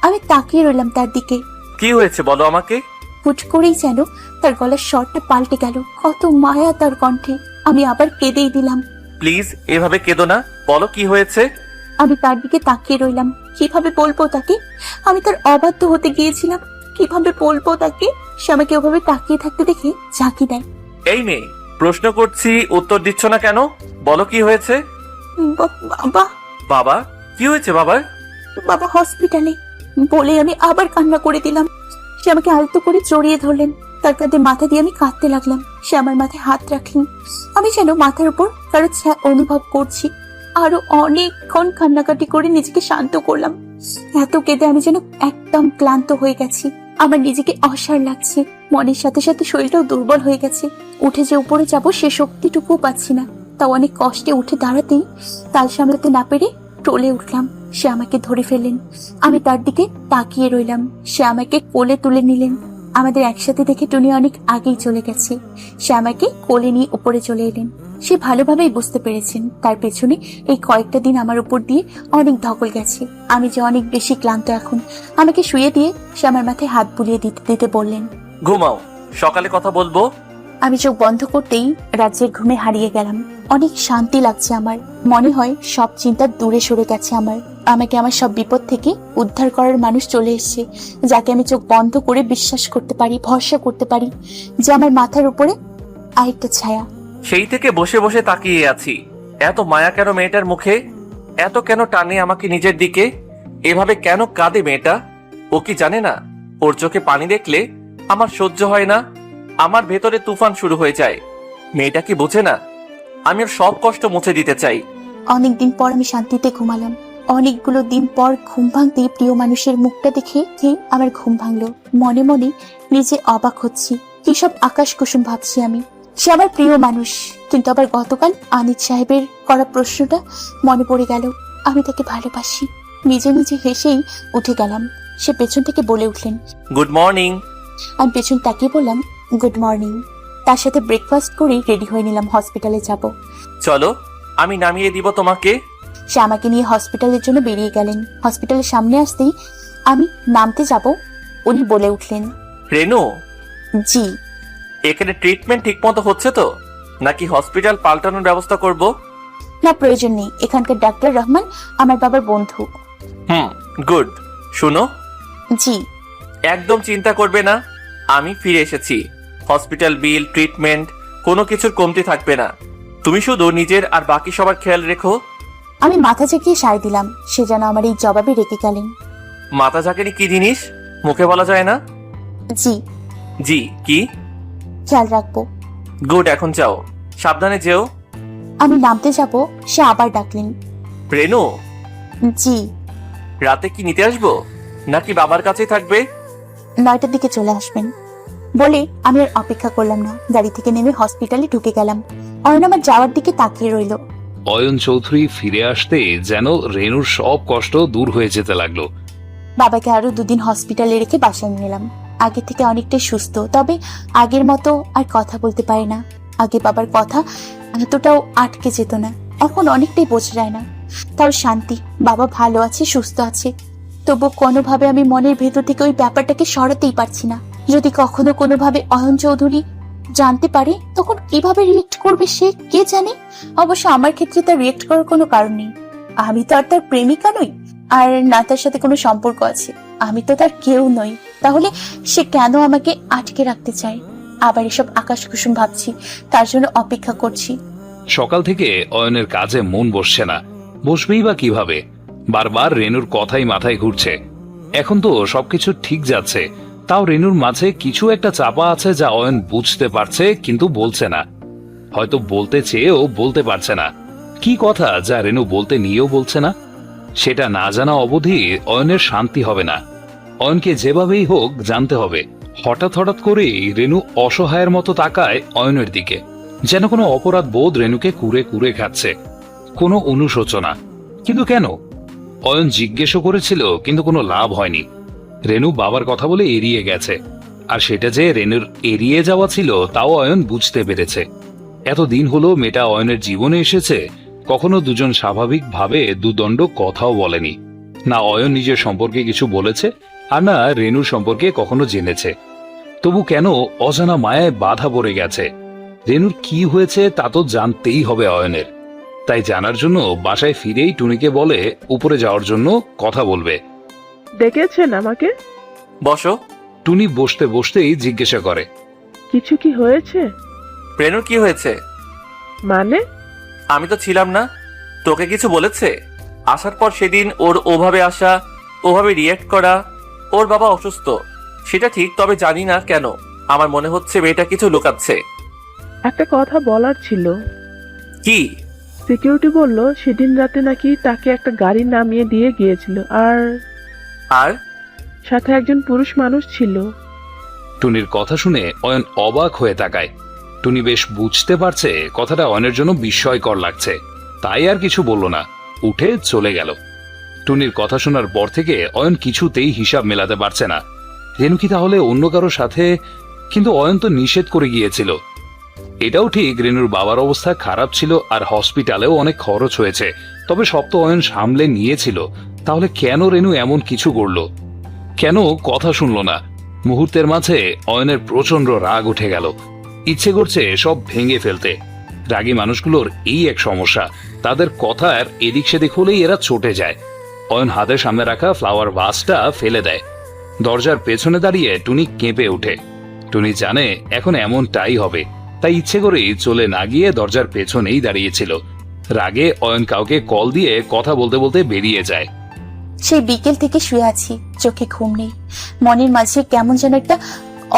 আমি তাকিয়ে রইলাম তার দিকে। কি হয়েছে বলো আমাকে। হুট করেই যেন তার গলার স্বরটা পাল্টে গেল, কত মায়া তার কণ্ঠে। আমি আবার কেঁদেই দিলাম। প্লিজ এভাবে কেঁদো না, বলো কি হয়েছে। আমি তার দিকে তাকিয়ে রইলাম। কিভাবে বলবো তাকে? আমি তার অবাধ্য হতে গিয়েছিলাম। কিভাবে বলবো তাকে? সে আমাকে ওভাবে তাকিয়ে থাকতে দেখে ঝাঁকি দেয়। এই মেয়ে, প্রশ্ন করছি উত্তর দিচ্ছ না কেন? বলো কি হয়েছে। বাবা, বাবা? কি হয়েছে বাবার? বাবা হসপিটালে, বলে আমি আবার কান্না করে দিলাম। সে আমাকে আলতো করে জড়িয়ে ধরলেন। তার কাঁধে মাথা দিয়ে আমি কাঁদতে লাগলাম। সে আমার মাথায় হাত রাখলেন। আমি যেন মাথার উপর কারো ছায়া অনুভব করছি। আরো অনেকক্ষণ কান্নাকাটি করে নিজেকে শান্ত করলাম। এত কেঁদে আমি যেন একদম ক্লান্ত হয়ে গেছি। আমার নিজেকে অসাড় লাগছে। মনের সাথে সাথে শরীরটাও দুর্বল হয়ে গেছে। উঠে যে উপরে যাব সে শক্তিটুকুও পাচ্ছি না। তাও অনেক কষ্টে উঠে দাঁড়াতেই তাল সামলাতে না পেরে টলে উঠলাম। সে আমাকে ধরে ফেললেন। আমি তার দিকে তাকিয়ে রইলাম। সে আমাকে কোলে তুলে নিলেন। আমাদের একসাথে দেখে টুনি অনেক আগেই চলে গেছে। সে আমাকে কোলে নিয়ে উপরে চলে এলেন। সে ভালোভাবেই বুঝতে পেরেছেন তার পেছনে এই কয়েকটা দিন আমার উপর দিয়ে অনেক ধকল গেছে। আমি যে অনেক বেশি ক্লান্ত এখন। আমাকে শুয়ে দিয়ে সে আমার মাথায় হাত বুলিয়ে দিতে দিতে বললেন, ঘুমাও, সকালে কথা বলবো। আমি চোখ বন্ধ করতেই রাজ্যের ঘুমে হারিয়ে গেলাম। অনেক শান্তি লাগছে আমার। মনে হয় সব চিন্তা দূরে সরে গেছে আমার। আমাকে আমার সব বিপদ থেকে উদ্ধার করার মানুষ চলে এসেছে, যাকে আমি চোখ বন্ধ করে বিশ্বাস করতে পারি, ভরসা করতে পারি, যে আমার মাথার উপরে আরেকটা ছায়া। সেই থেকে বসে বসে তাকিয়ে আছি। এত মায়া কেন মেয়েটার মুখে? এত কেন টানে আমাকে নিজের দিকে? এভাবে কেন কাঁদে মেয়েটা? ও কি জানে না ওর চোখে পানি দেখলে আমার সহ্য হয় না? আমার ভেতরে তুফান শুরু হয়ে যায়। মেয়েটা কি বোঝে না আমি ওর সব কষ্ট মুছে দিতে চাই। অনেকদিন পর আমি শান্তিতে ঘুমালাম। অনেকগুলো দিন পর ঘুম ভাঙতে প্রিয় মানুষের মুখটা দেখে আমার ঘুম ভাঙলো। মনে মনে নিজে অবাক হচ্ছি। কি সব আকাশ কুসুম ভাবছি আমি। সে আমার প্রিয় মানুষ, কিন্তু আবার গতকাল আনিস সাহেবের করা প্রশ্নটা মনে পড়ে গেল। আমি তাকে ভালোবাসি। নিজে নিজে হেসেই উঠে গেলাম। সে পেছন থেকে বলে উঠলেন, গুড মর্নিং। আমি পেছন তাকিয়ে বললাম, গুড মর্নিং। তার সাথে ব্রেকফাস্ট করে রেডি হয়ে নিলাম, হসপিটালে যাব। চলো আমি নামিয়ে দিব তোমাকে। সে আমাকে নিয়ে হসপিটালের জন্য বেরিয়ে গেলেন। হসপিটালের সামনে আসতেই আমি নামতে যাব, উনি বলে উঠলেন, রেনু, জি। এখানে ট্রিটমেন্ট ঠিক মতো হচ্ছে তো, নাকি হসপিটাল পাল্টানোর ব্যবস্থা করব? না, প্রয়োজন নেই। এখানকার ডাক্তার রহমান আমার বাবার বন্ধু। গুড। শুনো, জি। একদম চিন্তা করবে না, আমি ফিরে এসেছি। হসপিটাল বিল, ট্রিটমেন্ট কোনো কিছুর কমতি থাকবে না। তুমি শুধু নিজের আর বাকি সবার খেয়াল রেখো। আমি মাথা ঝাঁকিয়ে সায় দিলাম। সে যেন আমার এই জবাবে রেগে গেলেন। মাথা ঝাঁকেনি কি জিনিস? মুখে বলা যায় না? জি, জি কি? খেয়াল রাখবো। গুড, এখন যাও, সাবধানে যেও। আমি নামতে যাব, সে আবার ডাকলেন। রেনু, জি। রাতে কি নিতে আসবো নাকি বাবার কাছেই থাকবে? 9টার দিকে চলে আসবেন বলে আমি আর অপেক্ষা করলাম না। গাড়ি থেকে নেমে হসপিটালে ঢুকে গেলাম। অয়ন আমার যাওয়ার দিকে তাকিয়ে রইল। অয়ন চৌধুরী ফিরে আসতে যেন রেনুর সব কষ্ট দূর হয়ে যেতে লাগলো। বাবাকে আরো 2 দিন হসপিটালে রেখে বাসায় নিয়ে এলাম। আগে থেকে অনেকটাই সুস্থ, তবে আগের মতো আর কথা বলতে পারে না। আগে বাবার কথা এতটাও আটকে যেত না, এখন অনেকটাই বোঝা যায় না। তাও শান্তি, বাবা ভালো আছে, সুস্থ আছে। তবু কোনোভাবে আমি মনের ভেতর থেকে ওই ব্যাপারটাকে সরাতেই পারছি না। যদি কখনো কোনোভাবে অয়ন চৌধুরী জানতে পারে, তখন কিভাবে রিয়েক্ট করবে সে কে জানে। অবশ্য আমার ক্ষেত্রে তার রিয়েক্ট করার কোনো কারণ নেই। আমি তো আর তার প্রেমিকা নই, আর না তার সাথে কোনো সম্পর্ক আছে। আমি তো তার কেউ নই। তাহলে সে কেন আমাকে আটকে রাখতে চায়? আবার এসব আকাশ কুসুম ভাবছি, তার জন্য অপেক্ষা করছি। সকাল থেকে অয়নের কাজে মন বসছে না, বসবেই বা কিভাবে? বারবার রেনুর কথাই মাথায় ঘুরছে। এখন তো সবকিছু ঠিক যাচ্ছে, তাও রেনুর মাঝে কিছু একটা চাপা আছে যা অয়ন বুঝতে পারছে কিন্তু বলছে না। হয়তো বলতে চেয়েও বলতে পারছে না। কি কথা যা রেনু বলতে নিয়েও বলছে না? সেটা না জানা অবধি অয়নের শান্তি হবে না। অয়নকে যেভাবেই হোক জানতে হবে। হঠাৎ হঠাৎ করেই রেনু অসহায়ের মতো তাকায় অয়নের দিকে, যেন কোনো অপরাধ বোধ রেনুকে কুরে কুরে খাচ্ছে। কোনো অনুশোচনা। কিন্তু কেন? অয়ন জিজ্ঞেসও করেছিল, কিন্তু কোনো লাভ হয়নি। রেনু বাবার কথা বলে এড়িয়ে গেছে, আর সেটা যে রেনুর এড়িয়ে যাওয়া ছিল তাও অয়ন বুঝতে পেরেছে। এতদিন হলো মেয়েটা অয়নের জীবনে এসেছে, কখনো দুজন স্বাভাবিকভাবে দুদণ্ড কথাও বলেনি। না অয়ন নিজের সম্পর্কে কিছু বলেছে, আর না রেনুর সম্পর্কে কখনো জেনেছে। তবু কেন অজানা মায়ায় বাধা পড়ে গেছে? রেনুর কি হয়েছে তা তো জানতেই হবে অয়নের। তাই জানার জন্য বাসায় ফিরেই টুনিকে বলে উপরে যাওয়ার জন্য কথা বলবে। ডেকেছেন আমাকে? বসো। টুনি বসতে বসতেই জিজ্ঞাসা করে, কিছু কি হয়েছে? রেনুর কি হয়েছে? মানে? আমি তো ছিলাম না, তোকে কিছু বলেছে? আসার পর সেদিন ওর ওভাবে আসা, ওভাবে রিয়েক্ট করা। ওর বাবা অসুস্থ সেটা ঠিক, তবে জানি না কেন আমার মনে হচ্ছে মেয়েটা কিছু লুকাচ্ছে। একটা কথা বলার ছিল। কি? সিকিউরিটি বলল সেদিন রাতে নাকি তাকে একটা গাড়ি নামিয়ে দিয়ে গিয়েছিল, আর আর সাথে একজন পুরুষ মানুষ ছিল। টুনির কথা শুনে অয়ন অবাক হয়ে তাকায়। টুনি বেশ বুঝতে পারছে কথাটা অয়নের জন্য বিস্ময়কর লাগছে, তাই আর কিছু বলল না, উঠে চলে গেল। টুনির কথা শোনার পর থেকে অয়ন কিছুতেই হিসাব মেলাতে পারছে না। রেনু কি তাহলে অন্য কারো সাথে? কিন্তু অয়ন তো নিষেধ করে গিয়েছিল। এটাও ঠিক, রেনুর বাবার অবস্থা খারাপ ছিল আর হসপিটালেও অনেক খরচ হয়েছে, তবে সব তো অয়ন সামলে নিয়েছিল। তাহলে কেন রেনু এমন কিছু করল? কেন কথা শুনল না? মুহূর্তের মাঝে অয়নের প্রচন্ড রাগ উঠে গেল। ইচ্ছে করছে সব ভেঙে ফেলতে। রাগী মানুষগুলোর এই এক সমস্যা, তাদের কথার এদিক সেদিক হলেই এরা চটে যায়। অয়ন হাতের সামনে রাখা ফ্লাওয়ার ভাসটা ফেলে দেয়। দরজার পেছনে দাঁড়িয়ে টুনি কেঁপে ওঠে। টুনি জানে এখন এমনটাই হবে, তাই ইচ্ছে করেই চলে না গিয়ে দরজার পেছনেই দাঁড়িয়েছিল। রাগে অয়ন কাউকে কল দিয়ে কথা বলতে বলতে বেরিয়ে যায়। সেই বিকেল থেকে শুয়ে আছি, চোখে ঘুম নেই। মনের মাঝে কেমন যেন একটা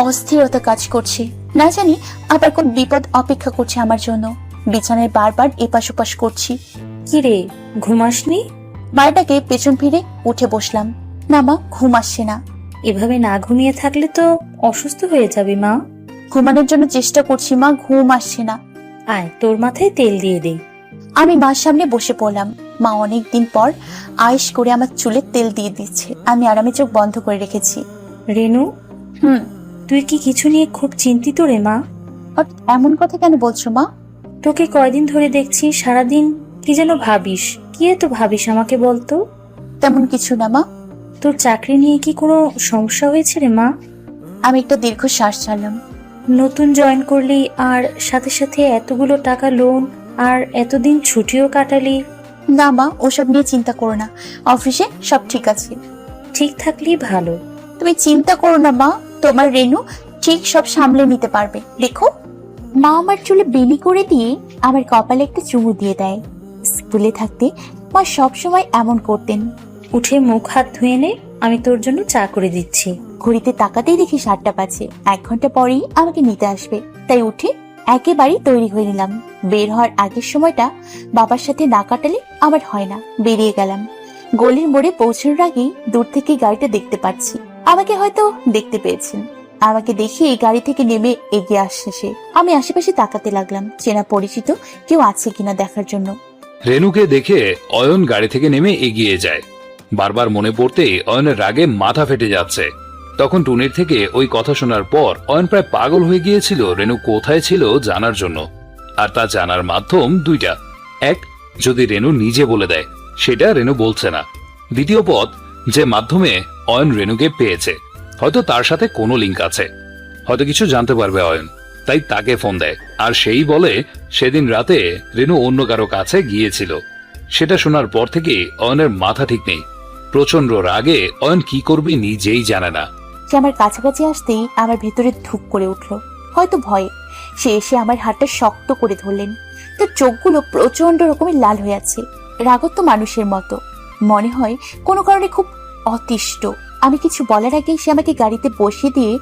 অস্থিরতা কাজ করছে। না জানি আবার কোন বিপদ অপেক্ষা করছে আমার জন্য। বিছানায় বারবার এপাশ ওপাশ করছি। কি রে, ঘুমাসনি? মায়েরটাকে পেছন ফিরে উঠে বসলাম। না মা, ঘুম আসছে না। এভাবে না ঘুমিয়ে থাকলে তো অসুস্থ হয়ে যাবে মা। ঘুমানোর জন্য চেষ্টা করছি মা, ঘুম আসছে না। আয় তোর মাথায় তেল দিয়ে দে। আমি মার সামনে বসে পড়লাম। মা অনেকদিন পর আয়েশ করে আমার চুলে তেল দিয়ে দিচ্ছে। আমি আরামে চোখ বন্ধ করে রেখেছি। রেনু, তুই কি কিছু নিয়ে খুব চিন্তিত রে মা? এমন কথা কেন বলছো মা? তোকে কয়দিন ধরে দেখছি সারাদিন কি যেন ভাবিস। কি এত ভাবিস আমাকে বলতো? তেমন কিছু না মা। তোর চাকরি নিয়ে কি কোনো সমস্যা হয়েছে রে মা? আমি একটা দীর্ঘ শ্বাস ছাড়লাম। নতুন জয়েন করলি আর সাথে সাথে এতগুলো টাকা লোন, আর এতদিন ছুটিও কাটালি। না মা, ওসব নিয়ে চিন্তা করো না, অফিসে সব ঠিক আছে। ঠিক থাকলেই ভালো। তুমি চিন্তা করো না মা, তোমার রেনু ঠিক সব সামলে নিতে পারবে, দেখো। মা আমার চুলে বেলি করে দিয়ে আমার কপালে একটা চুমু দিয়ে দেয়। স্কুলে থাকতে মা সবসময় এমন করতেন। উঠে মুখ হাত ধুয়ে নে, আমি তোর জন্য চা করে দিচ্ছি। ঘড়িতে তাকাতেই দেখি 7টা বাজে। 1 ঘন্টা পরেই আমাকে নিতে আসবে, তাই উঠে একেবারেই তৈরি হয়ে নিলাম। বের হওয়ার আগের সময়টা বাবার সাথে না কাটালে আমার হয় না। বেরিয়ে গেলাম। গলির মোড়ে পৌঁছানোর আগেই দূর থেকে গাড়িটা দেখতে পাচ্ছি। আমাকে হয়তো দেখতে পেয়েছেন। আমাকে দেখে এই গাড়ি থেকে নেমে এগিয়ে আসছে সে। আমি আশেপাশে তাকাতে লাগলাম, চেনা পরিচিত কেউ আছে কিনা দেখার জন্য। রেনুকে দেখে অয়ন গাড়ি থেকে নেমে এগিয়ে যায়। বারবার মনে পড়তেই অয়নের রাগে মাথা ফেটে যাচ্ছে। তখন টুনির থেকে ওই কথা শোনার পর অয়ন প্রায় পাগল হয়ে গিয়েছিল রেনু কোথায় ছিল জানার জন্য। আর তা জানার মাধ্যম দুইটা। এক, যদি রেনু নিজে বলে দেয়, সেটা রেনু বলছে না। দ্বিতীয় পথ, যে মাধ্যমে অয়ন রেনুকে পেয়েছে, হয়তো তার সাথে কোনো লিঙ্ক আছে, হয়তো কিছু জানতে পারবে অয়ন, তাই তাকে ফোন দেয়। আর সেই বলে সেদিন রাতে রেনু অন্য কারো কাছে গিয়েছিল। সেটা শোনার পর থেকে অয়নের মাথা ঠিক নেই। প্রচন্ড রাগে অয়ন কি করবে নিজেই জানে না। সে আমার কাছাকাছি আসতেই আমার ভেতরে ধুপ করে উঠল, হয়তো ভয়ে। সে এসে আমার হাতটা শক্ত করে ধরলেন। তার চোখগুলো প্রচন্ড রকমের লাল হয়ে আছে, রাগত মানুষের মতো। মনে হয় কোনো কারণে খুব অতিষ্ঠ। আমি কিছু বলার আগেই সে আমাকে গাড়িতে বসিয়ে দিয়ে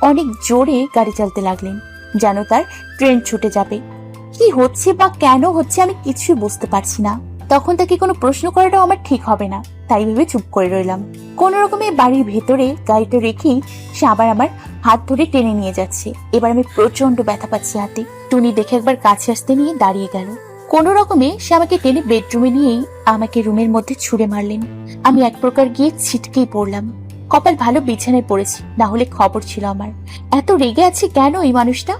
অনেক জোরে গাড়ি চালাতে লাগলেন, যেন তার ট্রেন ছুটে যাবে। কি হচ্ছে বা কেন হচ্ছে আমি কিছুই বুঝতে পারছি না। তখন তাকে কোনো প্রশ্ন করাটাও আমার ঠিক হবে না, তাই ভেবে চুপ করে রইলাম। কোন রকমে বাড়ির ভেতরে গাড়িটা রেখেই সে আবার আমার হাত ধরে টেনে নিয়ে যাচ্ছে। এবার আমি প্রচন্ড ব্যথা পাচ্ছি হাতে। টুনি দেখে একবার কাছে আসতে নিয়ে দাঁড়িয়ে গেল। কোন রকমে সে আমাকে টেনে বেডরুমে নিয়েই আমাকে রুমের মধ্যে ছুঁড়ে মারলেন। আমি এক প্রকার গিয়ে ছিটকেই পড়লাম। কপাল ভালো বিছানায় পড়েছি, না হলে খবর ছিল আমার। এত রেগে আছে কেন এই মানুষটা?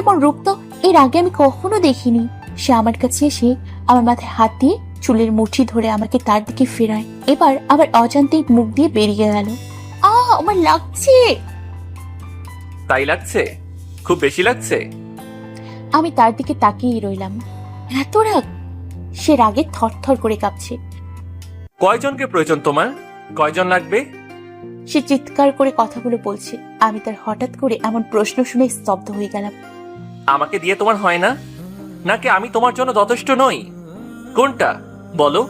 এমন রূপ তো এর আগে আমি কখনো দেখিনি। সে আমার কাছে এসে আমার মাথায় হাত দিয়ে চুলের মুঠি ধরে আমাকে তার দিকে ফেরায়। এবার আবার অজান্তেই মুখ দিয়ে বেরিয়ে গেল, আমার লাগছে। তাই লাগছে? খুব বেশি লাগছে? আমি তার দিকে তাকিয়েই রইলাম। এত রাগ! সে রাগে থরথর করে কাঁপছে। কয়জনকে প্রয়োজন তোমার? কয়জন লাগবে? সে চিৎকার করে কথাগুলো বলছে। আমি তার হঠাৎ করে এমন প্রশ্ন শুনে স্তব্ধ হয়ে গেলাম। আমাকে দিয়ে তোমার হয় না, নাকি আমি তোমার জন্য যথেষ্ট নই? কোনটা বলো?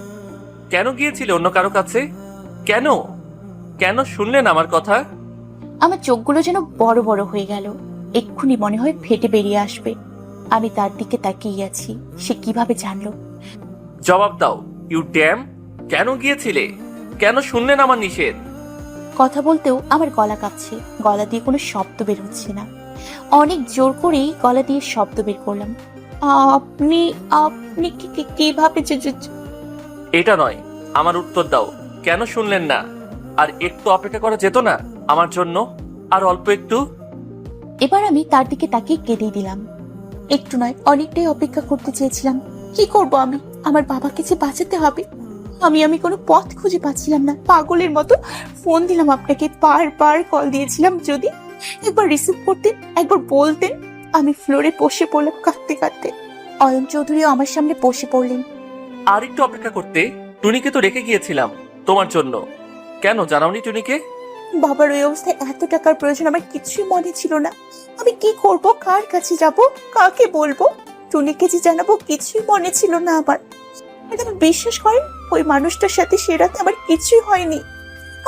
কেন গিয়েছিলে অন্য কারো কাছে? কেন কেন শুনলেন আমার কথা? আমার চোখগুলো যেন বড় বড় হয়ে গেল। এক্ষুনি মনে হয় ফেটে বেরিয়ে আসবে। আমি তার দিকে তাকিয়ে আছি। সে কিভাবে জানলো? জবাব দাও, ইউ ড্যাম। কেন গিয়েছিলে? কেন শুনলেন আমার নিষেধ? কথা বলতেও আমার গলা কাঁপছে। গলা দিয়ে কোনো শব্দ বের হচ্ছে না। অনেক জোর করেই গলা দিয়ে শব্দ বের করলাম। আপনি আপনি কিভাবে? এটা নয়, আমার উত্তর দাও। কেন শুনলেন না? আর একটু অপেক্ষা করা যেত না আমার জন্য? আর অল্প একটু? এবার আমি তার দিকে তাকিয়ে কেঁদেই দিলাম। একটু নয়, অনেকটাই অপেক্ষা করতে চেয়েছিলাম। কি করব আমি? আমার বাবাকে যে বাঁচাতে হবে। আমি কোনো পথ খুঁজে পাচ্ছিলাম না। পাগলের মতো ফোন দিলাম আপনাকে, বারবার কল দিয়েছিলাম। যদি একবার রিসিভ করতেন, একবার বলতেন। আমি ফ্লোরে বসে পড়লাম কাঁদতে কাঁদতে। অয়ন চৌধুরীও আমার সামনে বসে পড়লেন। আর একটু অপেক্ষা করতে। টুনিকে তো রেখে গিয়েছিলাম তোমার জন্য। কেন জানাওনি টুনিকে? বাবার ওই অবস্থায় এত টাকার প্রয়োজন আমার কিছুই মনে ছিল না। আমি কি করব, কার কাছে যাব, কাকে বলবো, টুনিকে যে জানাবো কিছুই মনে ছিল না আমার। আপনি বিশ্বাস করেন, ওই মানুষটার সাথে সে রাতে আমার কিছুই হয়নি।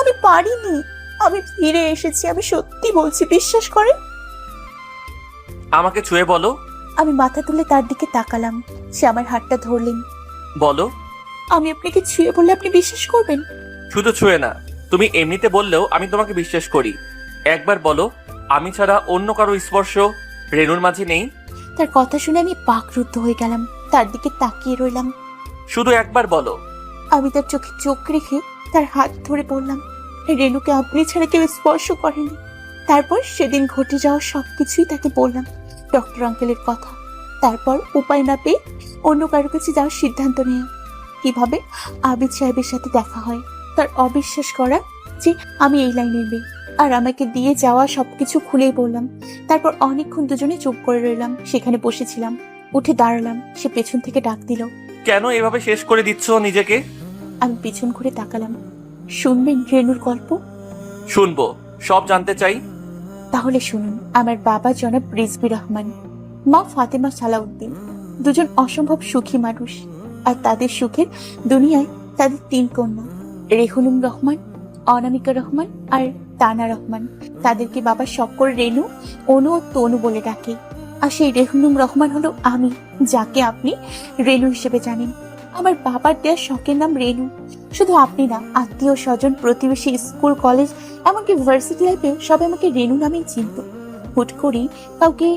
আমি পারিনি। আমি ফিরে এসেছি, আমি সত্যি বলছি, বিশ্বাস করেন। আমাকে ছুঁয়ে বলো। আমি মাথা তুলে তার দিকে তাকালাম। সে আমার হাতটা ধরলেন। বলো। আমি আপনাকে ছুঁয়ে বললে আপনি বিশ্বাস করবেন? শুধু ছুঁয়ে না, তুমি এমনিতে বললেও আমি তোমাকে বিশ্বাস করি। একবার বলো, আমি ছাড়া অন্য কারো স্পর্শ রেনুর মাঝে নেই? তার কথা শুনে আমি বাকরুদ্ধ হয়ে গেলাম। তার দিকে তাকিয়ে রইলাম। শুধু একবার বলো। আমি তার চোখে চোখ রেখে তার হাত ধরে বললাম, রেনুকে আপনি ছাড়া কেউ স্পর্শ করেনি। তারপর সেদিন ঘটে যাওয়া সবকিছুই তাকে বললাম, ডক্টর আঙ্কেলের কথা। তারপর উপায় না পেয়ে অন্য কারো কাছে যাওয়ার সিদ্ধান্ত নেওয়া। কিভাবে আবিদ সাহেবের সাথে দেখা হয়, তার অবিশ্বাস করা যে আমি এই লাইনের মেয়ে, আর আমাকে দিয়ে যাওয়া সবকিছু খুলেই বললাম। তারপর অনেকক্ষণ দুজনে চুপ করে রইলাম। সেখানে বসেছিলাম। উঠে দাঁড়ালাম। সে পেছন থেকে ডাক দিল, কেন এভাবে শেষ করে দিচ্ছ নিজেকে? আমি পেছন ঘুরে তাকালাম। শুনবেন রেনুর গল্প? শুনবো, সব জানতে চাই। তাহলে শুনুন। আমার বাবা জনাব রিজভী রহমান, মা ফাতেমা সালাউদ্দিন, দুজন অসম্ভব সুখী মানুষ। আর তাদের সুখের দুনিয়ায় তাদের 3 কন্যা, রেহুনুম রহমান, অনামিকা রহমান আর তানা রহমান। তাদেরকে বাবা শখ করে রেনু, অনু ও তনু বলে ডাকে। আর সেই রেহুনুম রহমান হলো আমি, যাকে আপনি রেনু হিসেবে জানেন। আমার বাবার দেওয়া শখের নাম রেনু। শুধু আপনি না, আত্মীয় স্বজন, প্রতিবেশী, স্কুল, কলেজ, এমনকি ভার্সিটি লাইফে সবাই আমাকে রেনু নামেই চিনত। হুট করে কাউকে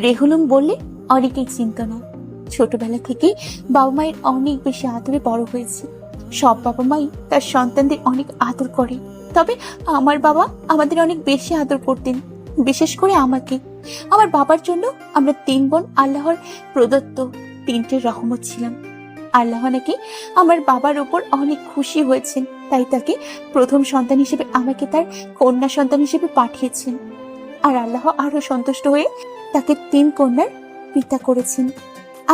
রেহুনুম বললে অনেকেই চিনত না। ছোটবেলা থেকে বাবা মায়ের অনেক বেশি আদরে বড় হয়েছে। সব বাবা মাই তার সন্তানদের অনেক আদর করে, তবে আমার বাবা আমাদের অনেক বেশি আদর করতেন, বিশেষ করে আমাকে। আমার বাবার জন্য আমরা 3 বোন আল্লাহর প্রদত্ত 3টে রহমত ছিলাম। আল্লাহ নাকি আমার বাবার উপর অনেক খুশি হয়েছেন, তাই তাকে প্রথম সন্তান হিসেবে আমাকে তার কন্যা সন্তান হিসেবে পাঠিয়েছেন। আর আল্লাহ আরো সন্তুষ্ট হয়ে তাকে 3 কন্যার পিতা করেছেন।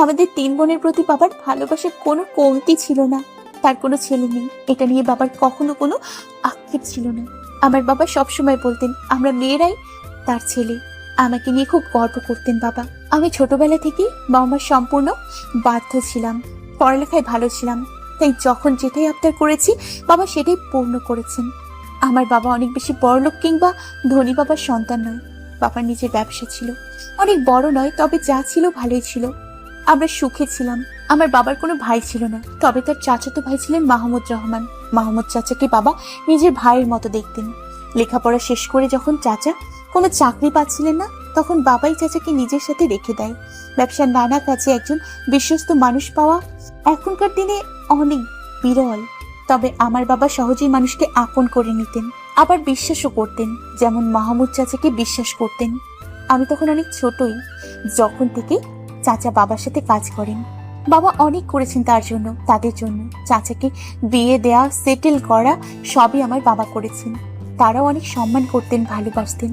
আমাদের 3 বোনের প্রতি বাবার ভালোবাসার কোনো কমতি ছিল না। তার কোনো ছেলে নেই, এটা নিয়ে বাবার কখনো কোনো আক্ষেপ ছিল না। আমার বাবা সবসময় বলতেন আমরা মেয়েরাই তার ছেলে। আমাকে নিয়ে খুব গর্ব করতেন বাবা। আমি ছোটবেলা থেকেই বাবা মার সম্পূর্ণ বাধ্য ছিলাম, পড়ালেখায় ভালো ছিলাম, তাই যখন যেটাই আবদার করেছি বাবা সেটাই পূর্ণ করেছেন। আমার বাবা অনেক বেশি বড়লোক কিংবা ধনী বাবার সন্তান নয়। বাবার নিজের ব্যবসা ছিল, অনেক বড় নয়, তবে যা ছিল ভালোই ছিল। আমরা সুখে ছিলাম। আমার বাবার কোনো ভাই ছিল না, তবে তার চাচাতো ভাই ছিলেন মাহমুদ রহমান। মাহমুদ চাচাকে বাবা নিজের ভাইয়ের মতো দেখতেন। লেখাপড়া শেষ করে যখন চাচা কোনো চাকরি পাচ্ছিলেন না, তখন বাবাই চাচাকে নিজের সাথে রেখে দেয়। ব্যবসার নানা কাজে একজন বিশ্বস্ত মানুষ পাওয়া এখনকার দিনে অনেক বিরল, তবে আমার বাবা সহজেই মানুষকে আপন করে নিতেন, আবার বিশ্বাসও করতেন, যেমন মাহমুদ চাচাকে বিশ্বাস করতেন। আমি তখন অনেক ছোটই যখন থেকে চাচা বাবার সাথে কাজ করেন। বাবা অনেক করেছেন তার জন্য, তাদের জন্য। চাচাকে বিয়ে দেয়া, সেটেল করা সবই আমার বাবা করেছেন। তারাও অনেক সম্মান করতেন, ভালোবাসতেন।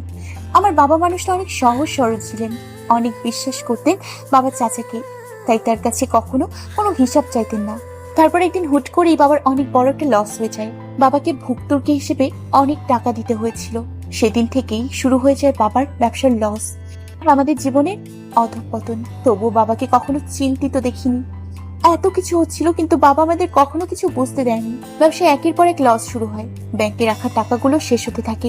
আমার বাবা মানুষটা অনেক সহজ সরল ছিলেন, অনেক বিশ্বাস করতেন বাবা চাচাকে, তাই তার কাছে কখনো কোনো হিসাব চাইতেন না। তারপর একদিন হুট করেই বাবার অনেক বড় একটা লস হয়ে যায়। বাবাকে ভুক্তভোগী হিসেবে অনেক টাকা দিতে হয়েছিল। সেদিন থেকেই শুরু হয়ে যায় বাবার ব্যবসার লস আর আমাদের জীবনের অধঃপতন। তবুও বাবাকে কখনো চিন্তিত দেখিনি। এত কিছু হচ্ছিল কিন্তু বাবা আমাদের কখনো কিছু বুঝতে দেয়নি। ব্যবসায় একের পর এক লস শুরু হয়, ব্যাংকে রাখা টাকাগুলো শেষ হতে থাকে।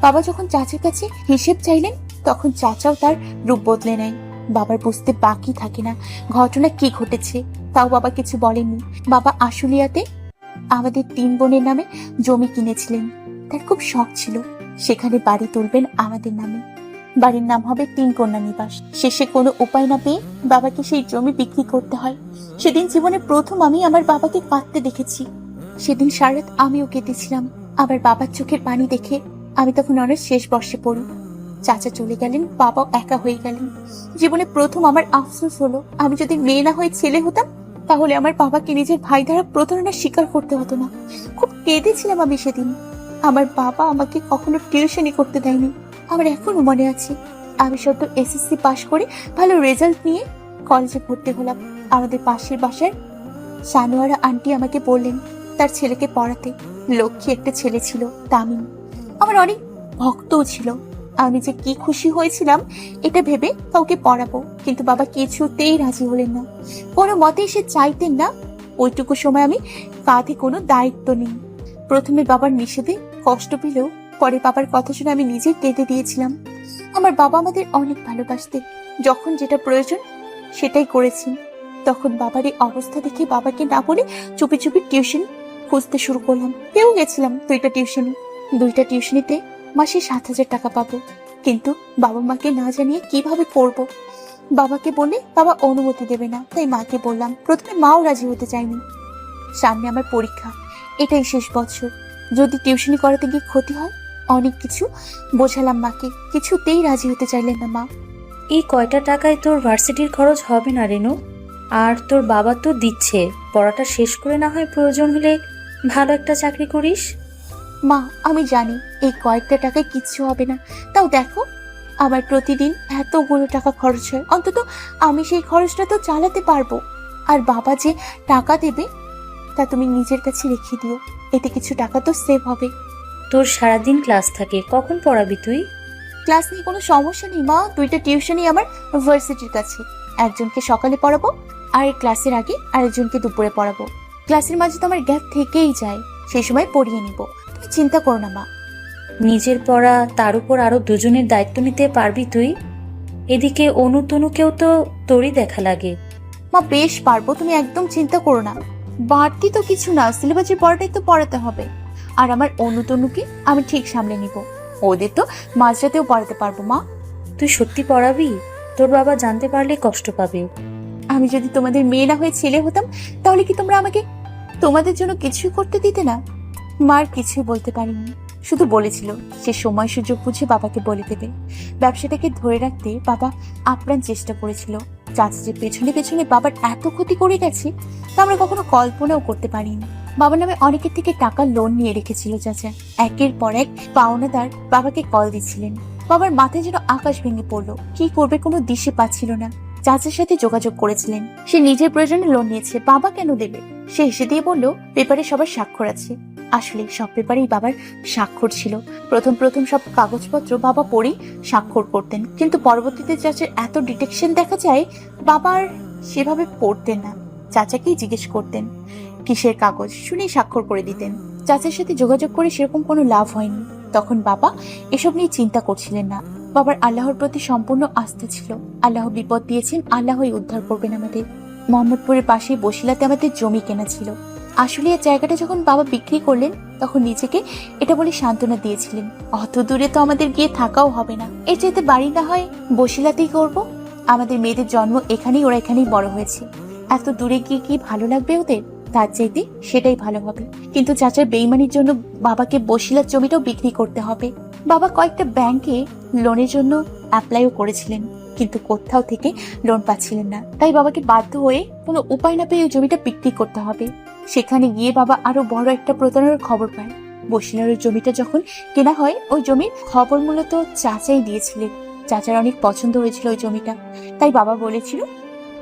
বাবা যখন চাচার কাছে হিসেব চাইলেন, তখন চাচাও তার রূপ বদলে নেয়। বাবার বুঝতে বাকি থাকে না ঘটনা কি ঘটেছে, তাও বাবা কিছু বলেননি। বাবা আশুলিয়াতে আমাদের 3 বোনের নামে জমি কিনেছিলেন। তার খুব শখ ছিল সেখানে বাড়ি তুলবেন আমাদের নামে। বাড়ির নাম হবে 3 কন্যা নিবাস। শেষে কোনো উপায় না পেয়ে বাবাকে সেই জমি বিক্রি করতে হয়। সেদিন জীবনে প্রথম আমি আমার বাবাকে কাঁদতে দেখেছি। সেদিন সারা রাত আমিও কেঁদেছিলাম। আবার বাবার চোখের পানি দেখে আমি তখন অনেক শেষ বর্ষে পড়ি। চাচা চলে গেলেন, বাবাও একা হয়ে গেলেন। জীবনে প্রথম আমার আফসোস হলো, আমি যদি মেয়ে না হয়ে ছেলে হতাম তাহলে আমার বাবাকে নিজের ভাই দ্বারা প্রতারণার স্বীকার করতে হতো না। খুব কেঁদেছিলাম আমি সেদিন। আমার বাবা আমাকে কখনো টিউশনই করতে দেয়নি। আমার এখনো মনে আছে, আমি সদ্য এসএসসি পাশ করে ভালো রেজাল্ট নিয়ে কলেজে ভর্তি হলাম। আমাদের পাশের বাসার সানোয়ারা আন্টি আমাকে বললেন তার ছেলেকে পড়াতে। লক্ষ্মী একটা ছেলে ছিল, তামিম। আমার অনেক ভক্তও ছিল। আমি যে কি খুশি হয়েছিলাম এটা ভেবে কাউকে পড়াবো, কিন্তু বাবা কিছুতেই রাজি হলেন না। কোনো মতেই সে চাইতেন না ওইটুকু সময় আমি কাঁধে কোনো দায়িত্ব নেই। প্রথমে বাবার নিষেধে কষ্ট পেলেও পরে বাবার কথা শুনে আমি নিজে কেঁদে দিয়েছিলাম। আমার বাবা আমাদের অনেক ভালোবাসতেন, যখন যেটা প্রয়োজন সেটাই করেছেন। তখন বাবার এই অবস্থা দেখে বাবাকে না বলে চুপি চুপি টিউশন খুঁজতে শুরু করলাম। পেয়েও গেছিলাম 2টা টিউশনি। 2টা টিউশনিতে মাসে 7,000 টাকা পাবো, কিন্তু বাবা মাকে না জানিয়ে কিভাবে করব? বাবাকে বলে বাবা অনুমতি দেবে না, তাই মাকে বললাম। প্রথমে মাও রাজি হতে চায়নি। সামনে আমার পরীক্ষা, এটাই শেষ বছর, যদি টিউশনি করাতে গিয়ে ক্ষতি হয়। অনেক কিছু বোঝালাম মাকে, কিছুতেই রাজি হতে চাইলেন না মা। এই কয়টা টাকায় তোর ভার্সিটির খরচ হবে না রেনু, আর তোর বাবা তো দিচ্ছে। পড়াটা শেষ করে না হয় প্রয়োজন হলে ভালো একটা চাকরি করিস। মা আমি জানি এই কয়েকটা টাকায় কিচ্ছু হবে না, তাও দেখো আমার প্রতিদিন এতগুলো টাকা খরচ হয়। অন্তত আমি সেই খরচটা তো চালাতে পারবো। আর বাবা যে টাকা দেবে তা তুমি নিজের কাছে রেখে দিও, এতে কিছু টাকা তো সেভ হবে। তোর সারাদিন ক্লাস থাকে, কখন পড়াবি তুই? ক্লাস নিয়ে কোনো সমস্যা নেই মা, 2টা টিউশনই আমার ভার্সিটির কাছে। একজনকে সকালে পড়াবো আর ক্লাসের আগে আরেকজনকে দুপুরে পড়াবো। ক্লাসের মাঝে তো আমার গ্যাপ থেকেই যায়, সেই সময় পড়িয়ে নিব। তুমি চিন্তা করো না মা। নিজের পড়া, তার উপর আরো দুজনের দায়িত্ব নিতে পারবি তুই? এদিকে অনুতনুকেও তো তোরই দেখা লাগে। মা বেশ পারবো, তুমি একদম চিন্তা করো না। বাড়তি তো কিছু না, সিলেবাসের পড়াটাই তো পড়াতে হবে। আর আমার অনুতনুকে আমি ঠিক সামলে নিব। ওদের তো মাঝরাতেও পড়াতে পারবো মা। তুই সত্যি পড়াবি? তোর বাবা জানতে পারলে কষ্ট পাবে। আমি যদি তোমাদের মেয়ে না হয়ে ছেলে হতাম, তাহলে কি তোমরা আমাকে তোমাদের জন্য কিছুই করতে দিতে না? মার কিছুই বলতে পারিনি, শুধু বলেছিল সে সময় সুযোগ বুঝে বাবাকে বলে দেবে। ব্যবসাটাকে ধরে রাখতে বাবা আপ্রাণ চেষ্টা করেছিল। চাচা যে পেছনে পেছনে বাবার এত ক্ষতি করে গেছে তা আমরা কখনো কল্পনাও করতে পারিনি। বাবার নামে অনেকের থেকে টাকা লোন নিয়ে রেখেছিল চাচা। একের পর এক পাওনাদার বাবাকে কল দিচ্ছিলেন। বাবার মাথায় যেন আকাশ ভেঙে পড়লো, কি করবে কোনো দিশে পাচ্ছিল না। চাচার সাথে যোগাযোগ করেছিলেন, সে নিজের প্রয়োজনে লোন নিয়েছে, বাবা কেন দেবে? সে হেসে দিয়ে বলল পেপারে সবার স্বাক্ষর আছে। আসলে সব পেপারেই বাবার স্বাক্ষর ছিল। প্রথম প্রথম সব কাগজপত্র বাবা পড়েই স্বাক্ষর করতেন, কিন্তু পরবর্তীতে চাচার এত ডিটেকশন দেখা যায় বাবার সেভাবে পড়তেন না। চাচাকেই জিজ্ঞেস করতেন কিসের কাগজ, শুনেই স্বাক্ষর করে দিতেন। চাচার সাথে যোগাযোগ করে সেরকম কোনো লাভ হয়নি। তখন বাবা এসব নিয়ে চিন্তা করছিলেন না। বাবার আল্লাহর প্রতি সম্পূর্ণ আস্থা ছিল। আল্লাহ বিপদ দিয়েছেন, আল্লাহই উদ্ধার করবেন আমাদের। মোহাম্মদপুরের পাশে বসিলাতে আমাদের জমি কেনা ছিল। আসলে এই জায়গাটা যখন বাবা বিক্রি করলেন তখন নিজেকে এটা বলে সান্ত্বনা দিয়েছিলেন, অত দূরে তো আমাদের গিয়ে থাকাও হবে না, এর চাইতে বাড়ি না হয় বসিলাতেই করব। আমাদের মেয়েদের জন্ম এখানেই, ওরা এখানেই বড় হয়েছে, এত দূরে গিয়ে কি ভালো লাগবে ওদের? তার চাইতে সেটাই ভালো হবে। কিন্তু চাচার বেইমানির জন্য বাবাকে বসিলার জমিটাও বিক্রি করতে হবে। বাবা কয়েকটা ব্যাংকে লোনের জন্য অ্যাপ্লাইও করেছিলেন, কিন্তু কোথাও থেকে লোন পাচ্ছিলেন না। তাই বাবাকে বাধ্য হয়ে কোনো উপায় না পেয়ে ওই জমিটা বিক্রি করতে হবে। সেখানে গিয়ে বাবা আরো বড় একটা প্রতারণার খবর পায়। বসিলার জমিটা যখন কেনা হয়, ওই জমির খবর মূলত চাচাই দিয়েছিলেন। চাচার অনেক পছন্দ হয়েছিল ওই জমিটা, তাই বাবা বলেছিল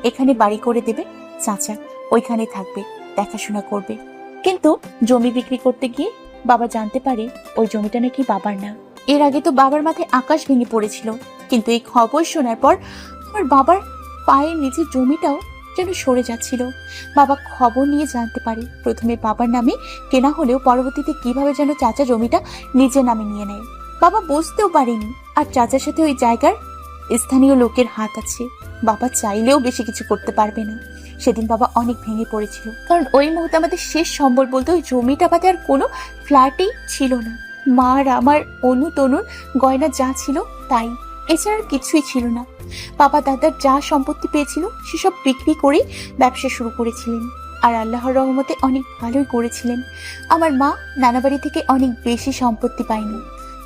এখানে বাড়ি করে দেবে, চাচা ওইখানে থাকবে, দেখাশোনা করবে। কিন্তু জমি বিক্রি করতে গিয়ে বাবা জানতে পারে ওই জমিটা নাকি বাবার না। এর আগে তো বাবার মাথায় আকাশ ভেঙে পড়েছিল, কিন্তু এই খবর শোনার পর আমার বাবার পায়ের নিচে জমিটাও যেন সরে যাচ্ছিল। বাবা খবর নিয়ে জানতে পারে প্রথমে বাবার নামে কেনা হলেও পরবর্তীতে কিভাবে যেন চাচা জমিটা নিজের নামে নিয়ে নেয়। বাবা বুঝতেও পারেনি আর চাচার সাথে ওই জায়গার স্থানীয় লোকের হাত আছে। বাবা চাইলেও বেশি কিছু করতে পারবে না। সেদিন বাবা অনেক ভেঙে পড়েছিল, কারণ ওই মুহূর্তে আমাদের শেষ সম্বল বলতে ওই জমিটা বাদে আর কোনো ফ্ল্যাটই ছিল না। মা আর আমার অনুতনুর গয়না যা ছিল তাই, এছাড়া কিছুই ছিল না। বাবা দাদার যা সম্পত্তি পেয়েছিল সেসব বিক্রি করে ব্যবসা শুরু করেছিলেন, আর আল্লাহর রহমতে অনেক ভালোই করেছিলেন। আমার মা নানা বাড়ি থেকে অনেক বেশি সম্পত্তি পায়নি,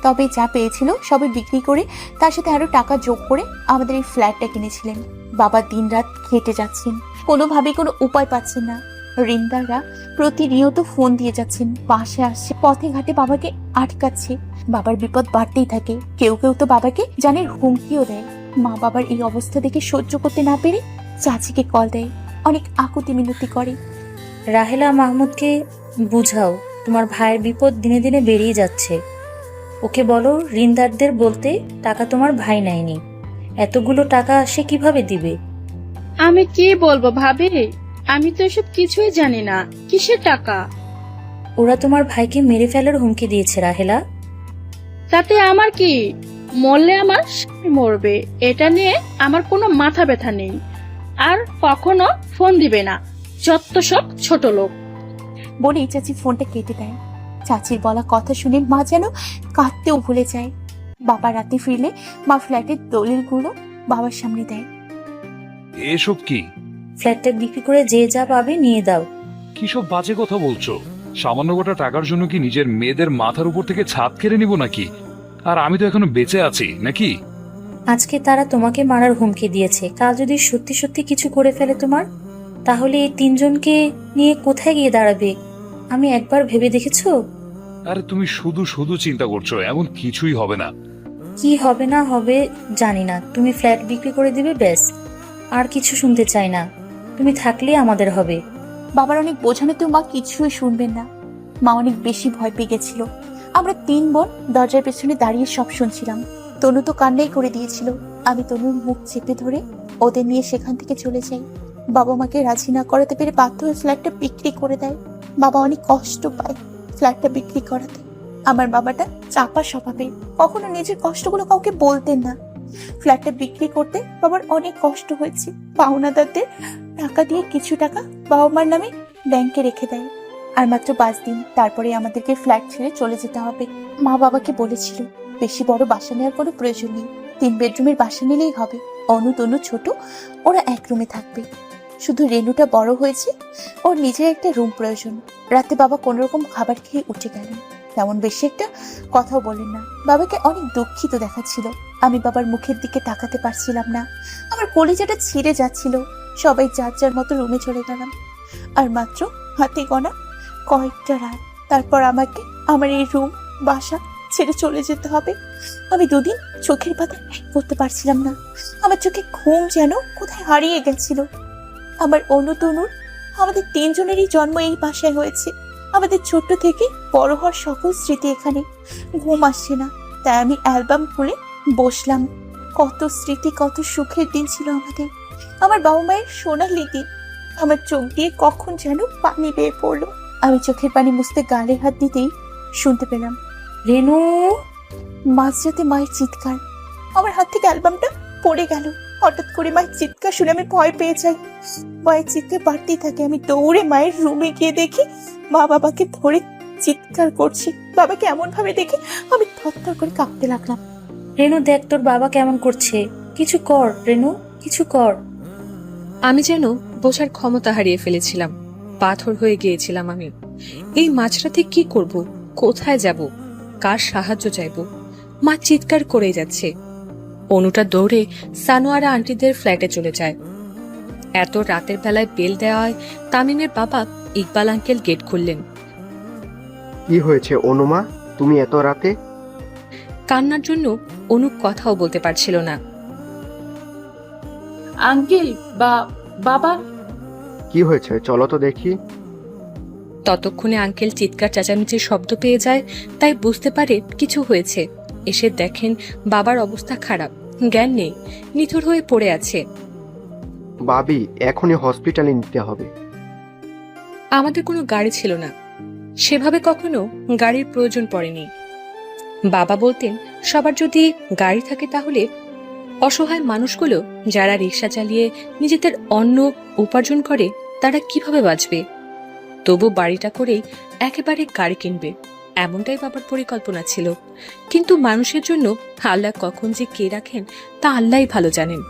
তবে যা পেয়েছিল সবই বিক্রি করে তার সাথে আরো টাকা যোগ করে আমাদের এই ফ্ল্যাটটা কিনেছিলেন। বাবা দিনরাত খেটে যাচ্ছেন, কোনোভাবেই কোনো উপায় পাচ্ছেন না। রিন্দাররা প্রতিনিয়ত ফোন দিয়ে যাচ্ছেন, পাশে আসছে, পথে ঘাটে বাবাকে আটকাচ্ছে। বাবার বিপদ বাড়তেই থাকে। কেউ কেউ তো বাবাকে জানের হুমকিও দেয়। মা বাবার এই অবস্থা দেখে সহ্য করতে না পেরে চাচিকে কল দেয়, অনেক আকুতি মিনতি করে। রাহেলা মাহমুদকে বুঝাও, তোমার ভাইয়ের বিপদ দিনে দিনে বেরিয়ে যাচ্ছে। ওকে বলো রিন্দারদের বলতে টাকা তোমার ভাই নেয়নি, এতগুলো টাকা সে কিভাবে দিবে? আমি কি বলবো ভাবি, আমি তো এসব কিছুই জানি না। কিসের টাকা? ওরা তোমার ভাইকে মেরে ফেলার হুমকি দিয়েছে রাহেলা। তাতে আমার কি? মরলে আমার স্বামী মরবে, এটা নিয়ে আমার কোনো মাথা ব্যথা নেই। আর কখনো ফোন দিবে না, যত সব ছোট লোক। বলেই চাচি ফোনটা কেটে দেয়। চাচির বলা কথা শুনে মা যেন কাঁদতেও ভুলে যায়। বাবা রাতে ফিরলে মা ফ্ল্যাটের দলিলগুলো বাবার সামনে দেয়। এসব কি? ফ্ল্যাটটা বিক্রি করে যে যা পাবে নিয়ে দাও। কি সব বাজে কথা বলছো? সামান্য কটা টাকার জন্য কি নিজের মেয়েদের মাথার উপর থেকে ছাদ কেড়ে নিব নাকি? আর আমি তো এখনো বেঁচে আছি নাকি? আজকে তারা তোমাকে মারার হুমকি দিয়েছে, কাল যদি সত্যি সত্যি কিছু করে ফেলে তোমার, তাহলে এই তিনজনকে নিয়ে কোথায় গিয়ে দাঁড়াবে? আমি একবার ভেবে দেখেছো? আরে তুমি শুধু শুধু চিন্তা করছো, এমন কিছুই হবে না। কি হবে না হবে জানি না, তুমি ফ্ল্যাট বিক্রি করে দিবে ব্যাস, আর কিছু শুনতে চাই না। তুমি থাকলে আমাদের হবে। বাবার অনেক বোঝানোতেও মা কিছুই শুনবেন না। মা অনেক বেশি ভয় পেয়ে গেছিল। আমরা 3 বোন দরজার পেছনে দাঁড়িয়ে সব শুনছিলাম। তনু তো কান্নাই করে দিয়েছিল। আমি তনুর মুখ চেপে ধরে ওদের নিয়ে সেখান থেকে চলে যাই। বাবা মাকে রাজি না করাতে পেরে বাধ্য হয়ে ফ্ল্যাটটা বিক্রি করে দেয়। বাবা অনেক কষ্ট পায় ফ্ল্যাটটা বিক্রি করাতে। আমার বাবাটা চাপা স্বভাবের, কখনো নিজের কষ্টগুলো কাউকে বলতেন না। ফ্ল্যাটটা বিক্রি করতে বাবার অনেক কষ্ট হয়েছে। পাওনাদারদের টাকা দিয়ে কিছু টাকা বাবা মার নামে ব্যাংকে রেখে দেয়। আর মাত্র 5 দিন তারপরে আমাদেরকে ফ্ল্যাট ছেড়ে চলে যেতে হবে। মা বাবাকে বলেছিল বেশি বড় বাসা নেওয়ার কোনো প্রয়োজন নেই, 3 বেডরুমের বাসা নিলেই হবে। অনু তনু ছোট, ওরা এক রুমে থাকবে। শুধু রেনুটা বড় হয়েছে, ওর নিজের একটা রুম প্রয়োজন। রাতে বাবা কোনোরকম খাবার খেয়ে উঠে গেলেন, তেমন বেশি একটা কথাও বলেন না। বাবাকে অনেক দুঃখিত দেখাচ্ছিল। আমি বাবার মুখের দিকে তাকাতে পারছিলাম না, আমার কলিজাটা ছিঁড়ে যাচ্ছিল। সবাই যার যার মতো রুমে চলে গেলাম। আর মাত্র হাতে গোনা কয়েকটা রাত, তারপর আমাকে আমার এই রুম বাসা ছেড়ে চলে যেতে হবে। আমি 2 দিন চোখের পাতা এক করতে পারছিলাম না। আমার চোখে ঘুম যেন কোথায় হারিয়ে গেছিল। আমার অনু তনুর, আমাদের 3 জনেরই জন্ম এই বাসায় হয়েছে। আমাদের ছোট্ট থেকে বড় হওয়ার সকল স্মৃতি এখানে। ঘুম আসছে না, তাই আমি অ্যালবাম খুলে বসলাম। কত স্মৃতি, কত সুখের দিন ছিল আমাদের, আমার বাবা মায়ের সোনালি দিন। আমার চোখ দিয়ে কখন যেন পানি বেয়ে পড়লো। আমি চোখের পানি মুছতে গালে হাত দিতেই শুনতে পেলাম রেনু। মাঝরাতে মায়ের চিৎকার। আমার হাত থেকে অ্যালবামটা পড়ে গেল। হঠাৎ করে মায়ের চিৎকার শুনে আমি ভয় পেয়ে যাই। মায়ের চিৎকার বাড়তেই থাকে। আমি দৌড়ে মায়ের রুমে গিয়ে দেখি মা বাবাকে ধরে চিৎকার করছে। বাবাকে এমন ভাবে দেখে আমি থরথর করে কাঁপতে লাগলাম। রেনু দেখ তোর বাবা কেমন করছে, কিছু কর রেনু, কিছু কর। আমি যেন বোঝার ক্ষমতা হারিয়ে ফেলেছিলাম, পাথর হয়ে গিয়েছিলাম আমি। এই মাঝরাতে কি করব, কোথায় যাব, কার সাহায্য চাইব? মা চিৎকার করে যাচ্ছে। অনুটা দৌড়ে সানোয়ারা আন্টিদের ফ্ল্যাটে চলে যায়। এত রাতের বেলায় বেল দেওয়ায় তামিমের বাবা ইকবাল আঙ্কেল গেট খুললেন। কি হয়েছে অনুমা, তুমি এত রাতে? কান্নার জন্য অনু কথাও বলতে পারছিল না। আঙ্কেল বাবা। কি হয়েছে চলো তো দেখি। ততক্ষণে আঙ্কেল চিৎকার চেঁচামেচির শব্দ পেয়ে যায়, তাই বুঝতে পারে কিছু হয়েছে। এসে দেখেন বাবার অবস্থা খারাপ, জ্ঞান নেই, নিথর হয়ে পড়ে আছে। বাবি এখনই হসপিটালে নিতে হবে। আমাদের কোনো গাড়ি ছিল না, সেভাবে কখনো গাড়ির প্রয়োজন পড়েনি। বাবা বলতেন সবার যদি গাড়ি থাকে তাহলে অসহায় মানুষগুলো যারা রিক্সা চালিয়ে নিজেদের অন্ন উপার্জন করে তারা কিভাবে বাঁচবে। তবু বাড়িটা করেই একেবারে গাড়ি কিনবে, এমনটাই বাবার পরিকল্পনা ছিল। কিন্তু মানুষের জন্য আল্লাহ কখন যে কে রাখেন তা আল্লাহই ভালো জানেন।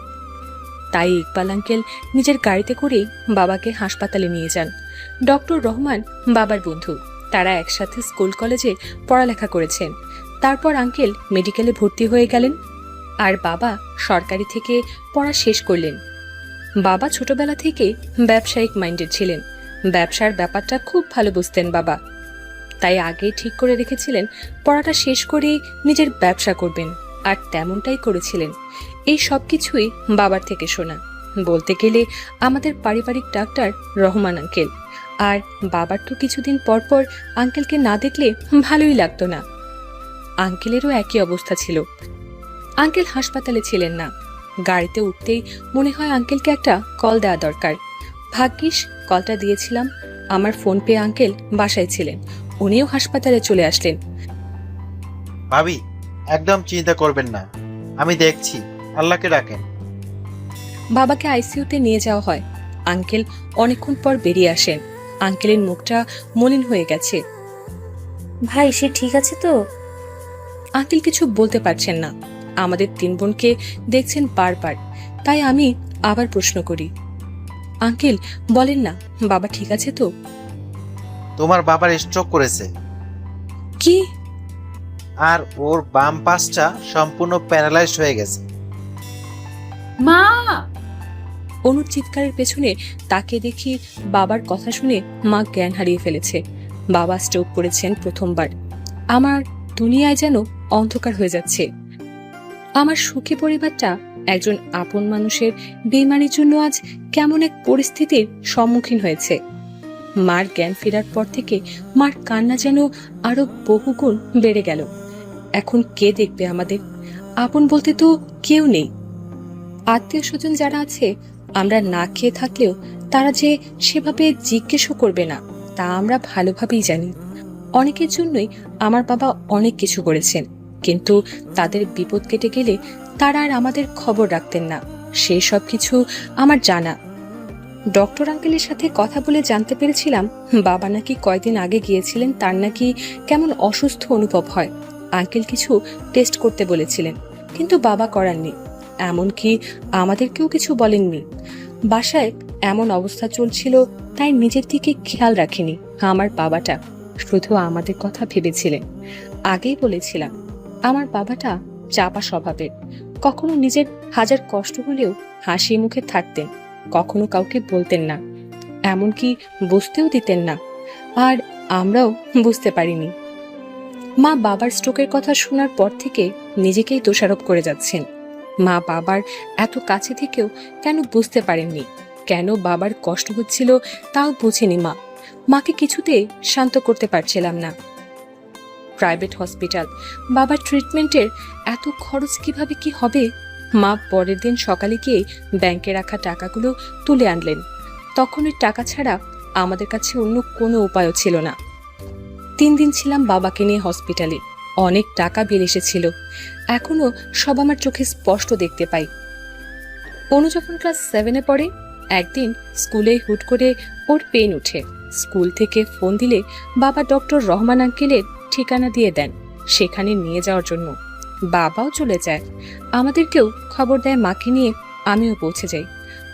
তাই ইকবাল আঙ্কেল নিজের গাড়িতে করেই বাবাকে হাসপাতালে নিয়ে যান। ডক্টর রহমান বাবার বন্ধু, তারা একসাথে স্কুল কলেজে পড়ালেখা করেছেন। তারপর আঙ্কেল মেডিকেলে ভর্তি হয়ে গেলেন, আর বাবা সরকারি থেকে পড়া শেষ করলেন। বাবা ছোটবেলা থেকে ব্যবসায়িক মাইন্ডেড ছিলেন, ব্যবসার ব্যাপারটা খুব ভালো বুঝতেন বাবা। তাই আগেই ঠিক করে রেখেছিলেন পড়াটা শেষ করেই নিজের ব্যবসা করবেন, আর তেমনটাই করেছিলেন। এই সব কিছুই বাবার থেকে শোনা। বলতে গেলে আমাদের পারিবারিক ডাক্তার রহমান আঙ্কেল। আর বাবার তো কিছুদিন পর পর আঙ্কেলকে না দেখলে ভালোই লাগতো না। আঙ্কেলেরও একই অবস্থা ছিল। আঙ্কেল হাসপাতালে ছিলেন না। গাড়িতে উঠতেই মনে হয় আঙ্কেলকে একটা কল দেওয়া দরকার। ভাগ্যিস কলটা দিয়েছিলাম। আমার ফোন পেয়ে আঙ্কেল বাসায় ছিলেন, উনিও হাসপাতালে চলে আসলেন। ভাবি একদম চিন্তা করবেন না, আমি দেখছি, আল্লাহকে ডাকেন। বাবাকে আইসিইউতে নিয়ে যাওয়া হয়। আঙ্কেল অনেকক্ষণ পর বেরিয়ে আসেন। আঙ্কেলের মুখটা মলিন হয়ে গেছে। ভাই সে ঠিক আছে তো? আঙ্কেল কিছু বলতে পারছেন না। আমাদের 3 বোনকে দেখছেন বারবার, তাই আমি আবার প্রশ্ন করি, আঙ্কেল বলেন না বাবা ঠিক আছে তো? তোমার বাবার স্ট্রোক করেছে। কি? আর ওর বাম পাশটা সম্পূর্ণ প্যারালাইজড হয়ে গেছে। মা! অনুর চিৎকারের পেছনে তাকে দেখি বাবার কথা শুনে মা জ্ঞান হারিয়ে ফেলেছে। বাবা স্ট্রোক করেছেন প্রথমবার। আমার দুনিয়ায় যেন অন্ধকার হয়ে যাচ্ছে। আমার সুখী পরিবারটা একজন আপন মানুষের বেইমানির জন্য আজ কেমন এক পরিস্থিতির সম্মুখীন হয়েছে। মার জ্ঞান ফেরার পর থেকে মার কান্না যেন আরো বহুগুণ বেড়ে গেল। এখন কে দেখবে আমাদের? আপন বলতে তো কেউ নেই। আত্মীয় স্বজন যারা আছে আমরা না খেয়ে থাকলেও তারা যে সেভাবে জিজ্ঞেসও করবে না তা আমরা ভালোভাবেই জানি। অনেকের জন্যই আমার বাবা অনেক কিছু করেছেন, কিন্তু তাদের বিপদ কেটে গেলে তারা আর আমাদের খবর রাখতেন না। সেই সব কিছু আমার জানা। ডক্টর আঙ্কেলের সাথে কথা বলে জানতে পেরেছিলাম বাবা নাকি কয়েকদিন আগে গিয়েছিলেন, তার নাকি কেমন অসুস্থ অনুভব হয়। আঙ্কেল কিছু টেস্ট করতে বলেছিলেন, কিন্তু বাবা করাননি। এমনকি আমাদেরকেও কিছু বলেননি। বাসায় এমন অবস্থা চলছিল, তাই নিজের দিকে খেয়াল রাখেনি আমার বাবাটা, শুধু আমাদের কথা ভেবেছিলেন। আগেই বলেছিলাম আমার বাবাটা চাপা স্বভাবের। কখনো নিজের হাজার কষ্ট হলেও হাসি মুখে থাকতেন, কখনো কাউকে বলতেন না, এমনকি বুঝতেও দিতেন না। আর আমরাও বুঝতে পারিনি। মা বাবার স্ট্রোকের কথা শোনার পর থেকে নিজেকেই দোষারোপ করে যাচ্ছেন। মা বাবার এত কাছে থেকেও কেন বুঝতে পারেননি, কেন বাবার কষ্ট হচ্ছিল তাও বুঝেনি মা। মাকে কিছুতে শান্ত করতে পারছিলাম না। প্রাইভেট হসপিটাল, বাবার ট্রিটমেন্টের এত খরচ কিভাবে কি হবে? মা পরের দিন সকালে গিয়ে ব্যাংকে রাখা টাকাগুলো তুলে আনলেন। তখন ওই টাকা ছাড়া আমাদের কাছে অন্য কোনো উপায়ও ছিল না। 3 দিন ছিলাম বাবাকে নিয়ে হসপিটালে। অনেক টাকা বিল এসেছিল, এখনো সব আমার চোখে স্পষ্ট দেখতে পাই। অনু যখন ক্লাস 7-এ পড়ে, একদিন স্কুলে হুট করে ওর পেন উঠে। স্কুল থেকে ফোন দিলে বাবা ডক্টর রহমান আঙ্কেলের ঠিকানা দিয়ে দেন সেখানে নিয়ে যাওয়ার জন্য। বাবাও চলে যায়, আমাদেরকেও খবর দেয় মাকে নিয়ে। আমিও পৌঁছে যাই।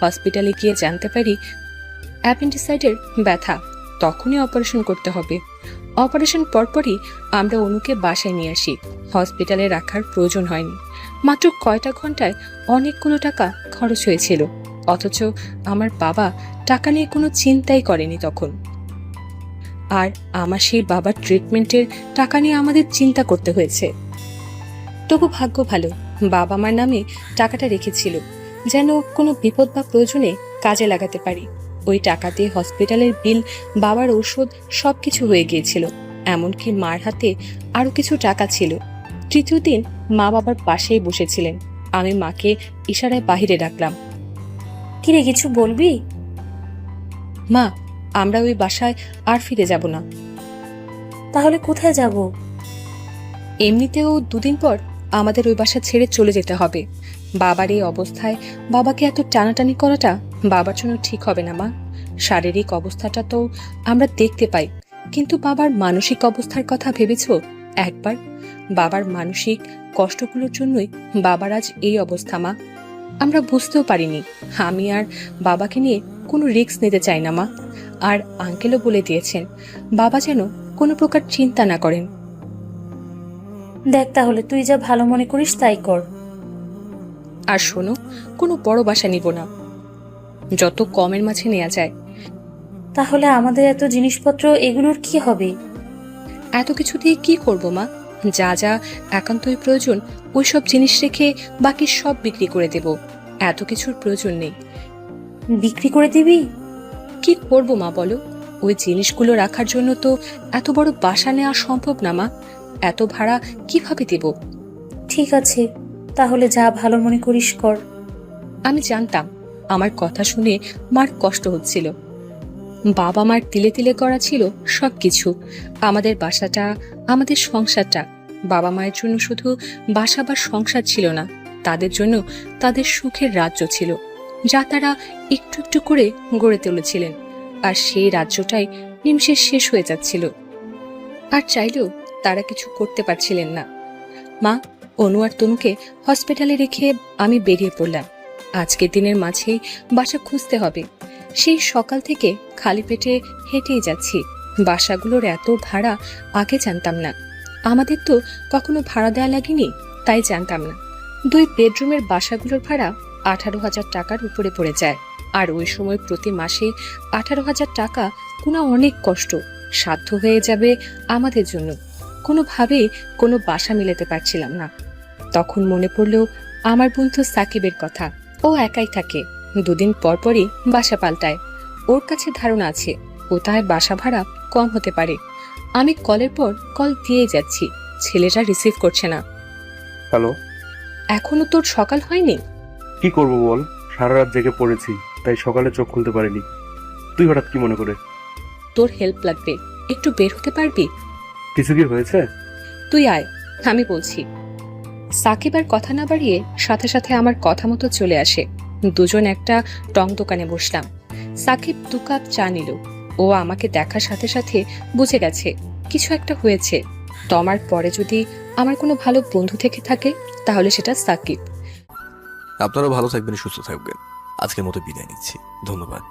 হসপিটালে গিয়ে জানতে পারি অ্যাপেন্ডিসাইটের ব্যথা, তখনই অপারেশন করতে হবে। অপারেশন পরপরই আমরা অনুকে বাসায় নিয়ে আসি। হসপিটালে রাখার প্রয়োজন হয়নি। মাত্র কয়টা ঘন্টায় অনেকগুলো টাকা খরচ হয়েছিল, অথচ আমার বাবা টাকা নিয়ে কোনো চিন্তাই করেনি তখন। আর আমার সেই বাবার ট্রিটমেন্টের টাকা নিয়ে আমাদের চিন্তা করতে হয়েছে। তবু ভাগ্য ভালো, বাবা মার নামে টাকাটা রেখেছিল, যেন কোনো বিপদ বা প্রয়োজনে কাজে লাগাতে পারি। ওই টাকা দিয়ে হসপিটালের বিল, বাবার ঔষধ সবকিছু হয়ে গিয়েছিল। এমনকি মার হাতে আরো কিছু টাকা ছিল। তৃতীয় দিন মা বাবার পাশেই বসেছিলেন। আমি মাকে ইশারায় বাহিরে ডাকলাম। কিরে, কিছু বলবি? মা, আমরা ওই বাসায় আর ফিরে যাব না। তাহলে কোথায় যাব? এমনিতেও 2 দিন পর আমাদের ওই বাসা ছেড়ে চলে যেতে হবে। বাবার এই অবস্থায় বাবাকে এত টানাটানি করাটা বাবার জন্য ঠিক হবে না মা। শারীরিক অবস্থাটা তো আমরা দেখতে পাই, কিন্তু বাবার মানসিক অবস্থার কথা ভেবেছো একবার? বাবার মানসিক কষ্টগুলোর জন্যই বাবার আজ এই অবস্থা মা। আমরা বুঝতেও পারিনি। আমি আর বাবাকে নিয়ে কোনো রিস্ক নিতে চাই না মা। আর আঙ্কেলও বলে দিয়েছেন বাবা যেন কোনো প্রকার চিন্তা না করেন। দেখ, তাহলে তুই যা ভালো মনে করিস তাই কর। আর শোনো, কোনো বড় বাসা নিব না, যত কমের মাঝে নেওয়া যায়। তাহলে আমাদের এত জিনিসপত্র, এগুলোর কি হবে? এত কিছু দিয়ে কি করব মা? যা যা একান্তই প্রয়োজন ওইসব জিনিস রেখে বাকি সব বিক্রি করে দেব। এত কিছুর প্রয়োজন নেই। বিক্রি করে দিবি? কি করব মা বলো? ওই জিনিসগুলো রাখার জন্য তো এত বড় বাসা নেওয়া সম্ভব না মা। এত ভাড়া কিভাবে দেব? ঠিক আছে, তাহলে যা ভালো মনে করিস কর। আমি জানতাম আমার কথা শুনে মার কষ্ট হচ্ছিল। বাবা মার তিলে তিলে করা ছিল সবকিছু। আমাদের বাসাটা, আমাদের সংসারটা বাবা মায়ের জন্য শুধু বাসা বা সংসার ছিল না, তাদের জন্য তাদের সুখের রাজ্য ছিল, যা তারা একটু একটু করে গড়ে তুলেছিলেন। আর সেই রাজ্যটাই নিমিষে শেষ হয়ে যাচ্ছিল। আর চাইলেও তারা কিছু করতে পারছিলেন না। মা, অনু আর তনুকে হসপিটালে রেখে আমি বেরিয়ে পড়লাম। আজকের দিনের মাঝেই বাসা খুঁজতে হবে। সেই সকাল থেকে খালি পেটে হেঁটেই যাচ্ছি। বাসাগুলোর এত ভাড়া আগে জানতাম না। আমাদের তো কখনো ভাড়া দেওয়া লাগেনি, তাই জানতাম না। 2 বেডরুমের বাসাগুলোর ভাড়া 18,000 টাকার উপরে পড়ে যায়। আর ওই সময় প্রতি মাসে 18,000 টাকা কোনো অনেক কষ্ট, সাধ্য হয়ে যাবে আমাদের জন্য। কোনোভাবেই কোনো বাসা মিলাতে পারছিলাম না। তখন মনে পড়লো আমার বন্ধু সাকিবের কথা। ও একাই থাকে, 2 দিন পর পরই বাসা পাল্টায়। ওর কাছে ধারণা আছে কোথায় বাসা ভাড়া কম হতে পারে। আমি কলের পর কল দিয়ে যাচ্ছি, ছেলেটা রিসিভ করছে না। হ্যালো, এখনো তোর সকাল হয়নি? কি করব বল, সারা রাত জেগে পড়েছি। তাই সকালে চোখ খুলতে পারিনি। তুই হঠাৎ কি মনে করে? তোর হেল্প লাগবে, একটু বের হতে পারবি? কিছু কি হয়েছে? তুই আয়, আমি বলছি। সাকিব আর কথা না বাড়িয়ে সাথে সাথে আমার কথা মতো চলে আসে। দুজন একটা টং দোকানে বসলাম। সাকিব 2 কাপ চা নিল। ও আমাকে দেখার সাথে সাথে বুঝে গেছে কিছু একটা হয়েছে। তমার পরে যদি আমার কোনো ভালো বন্ধু থেকে থাকে তাহলে সেটা সাকিব। আপনারা ভালো থাকবেন, সুস্থ থাকবেন। আজকের মতো বিদায় নিচ্ছি, ধন্যবাদ।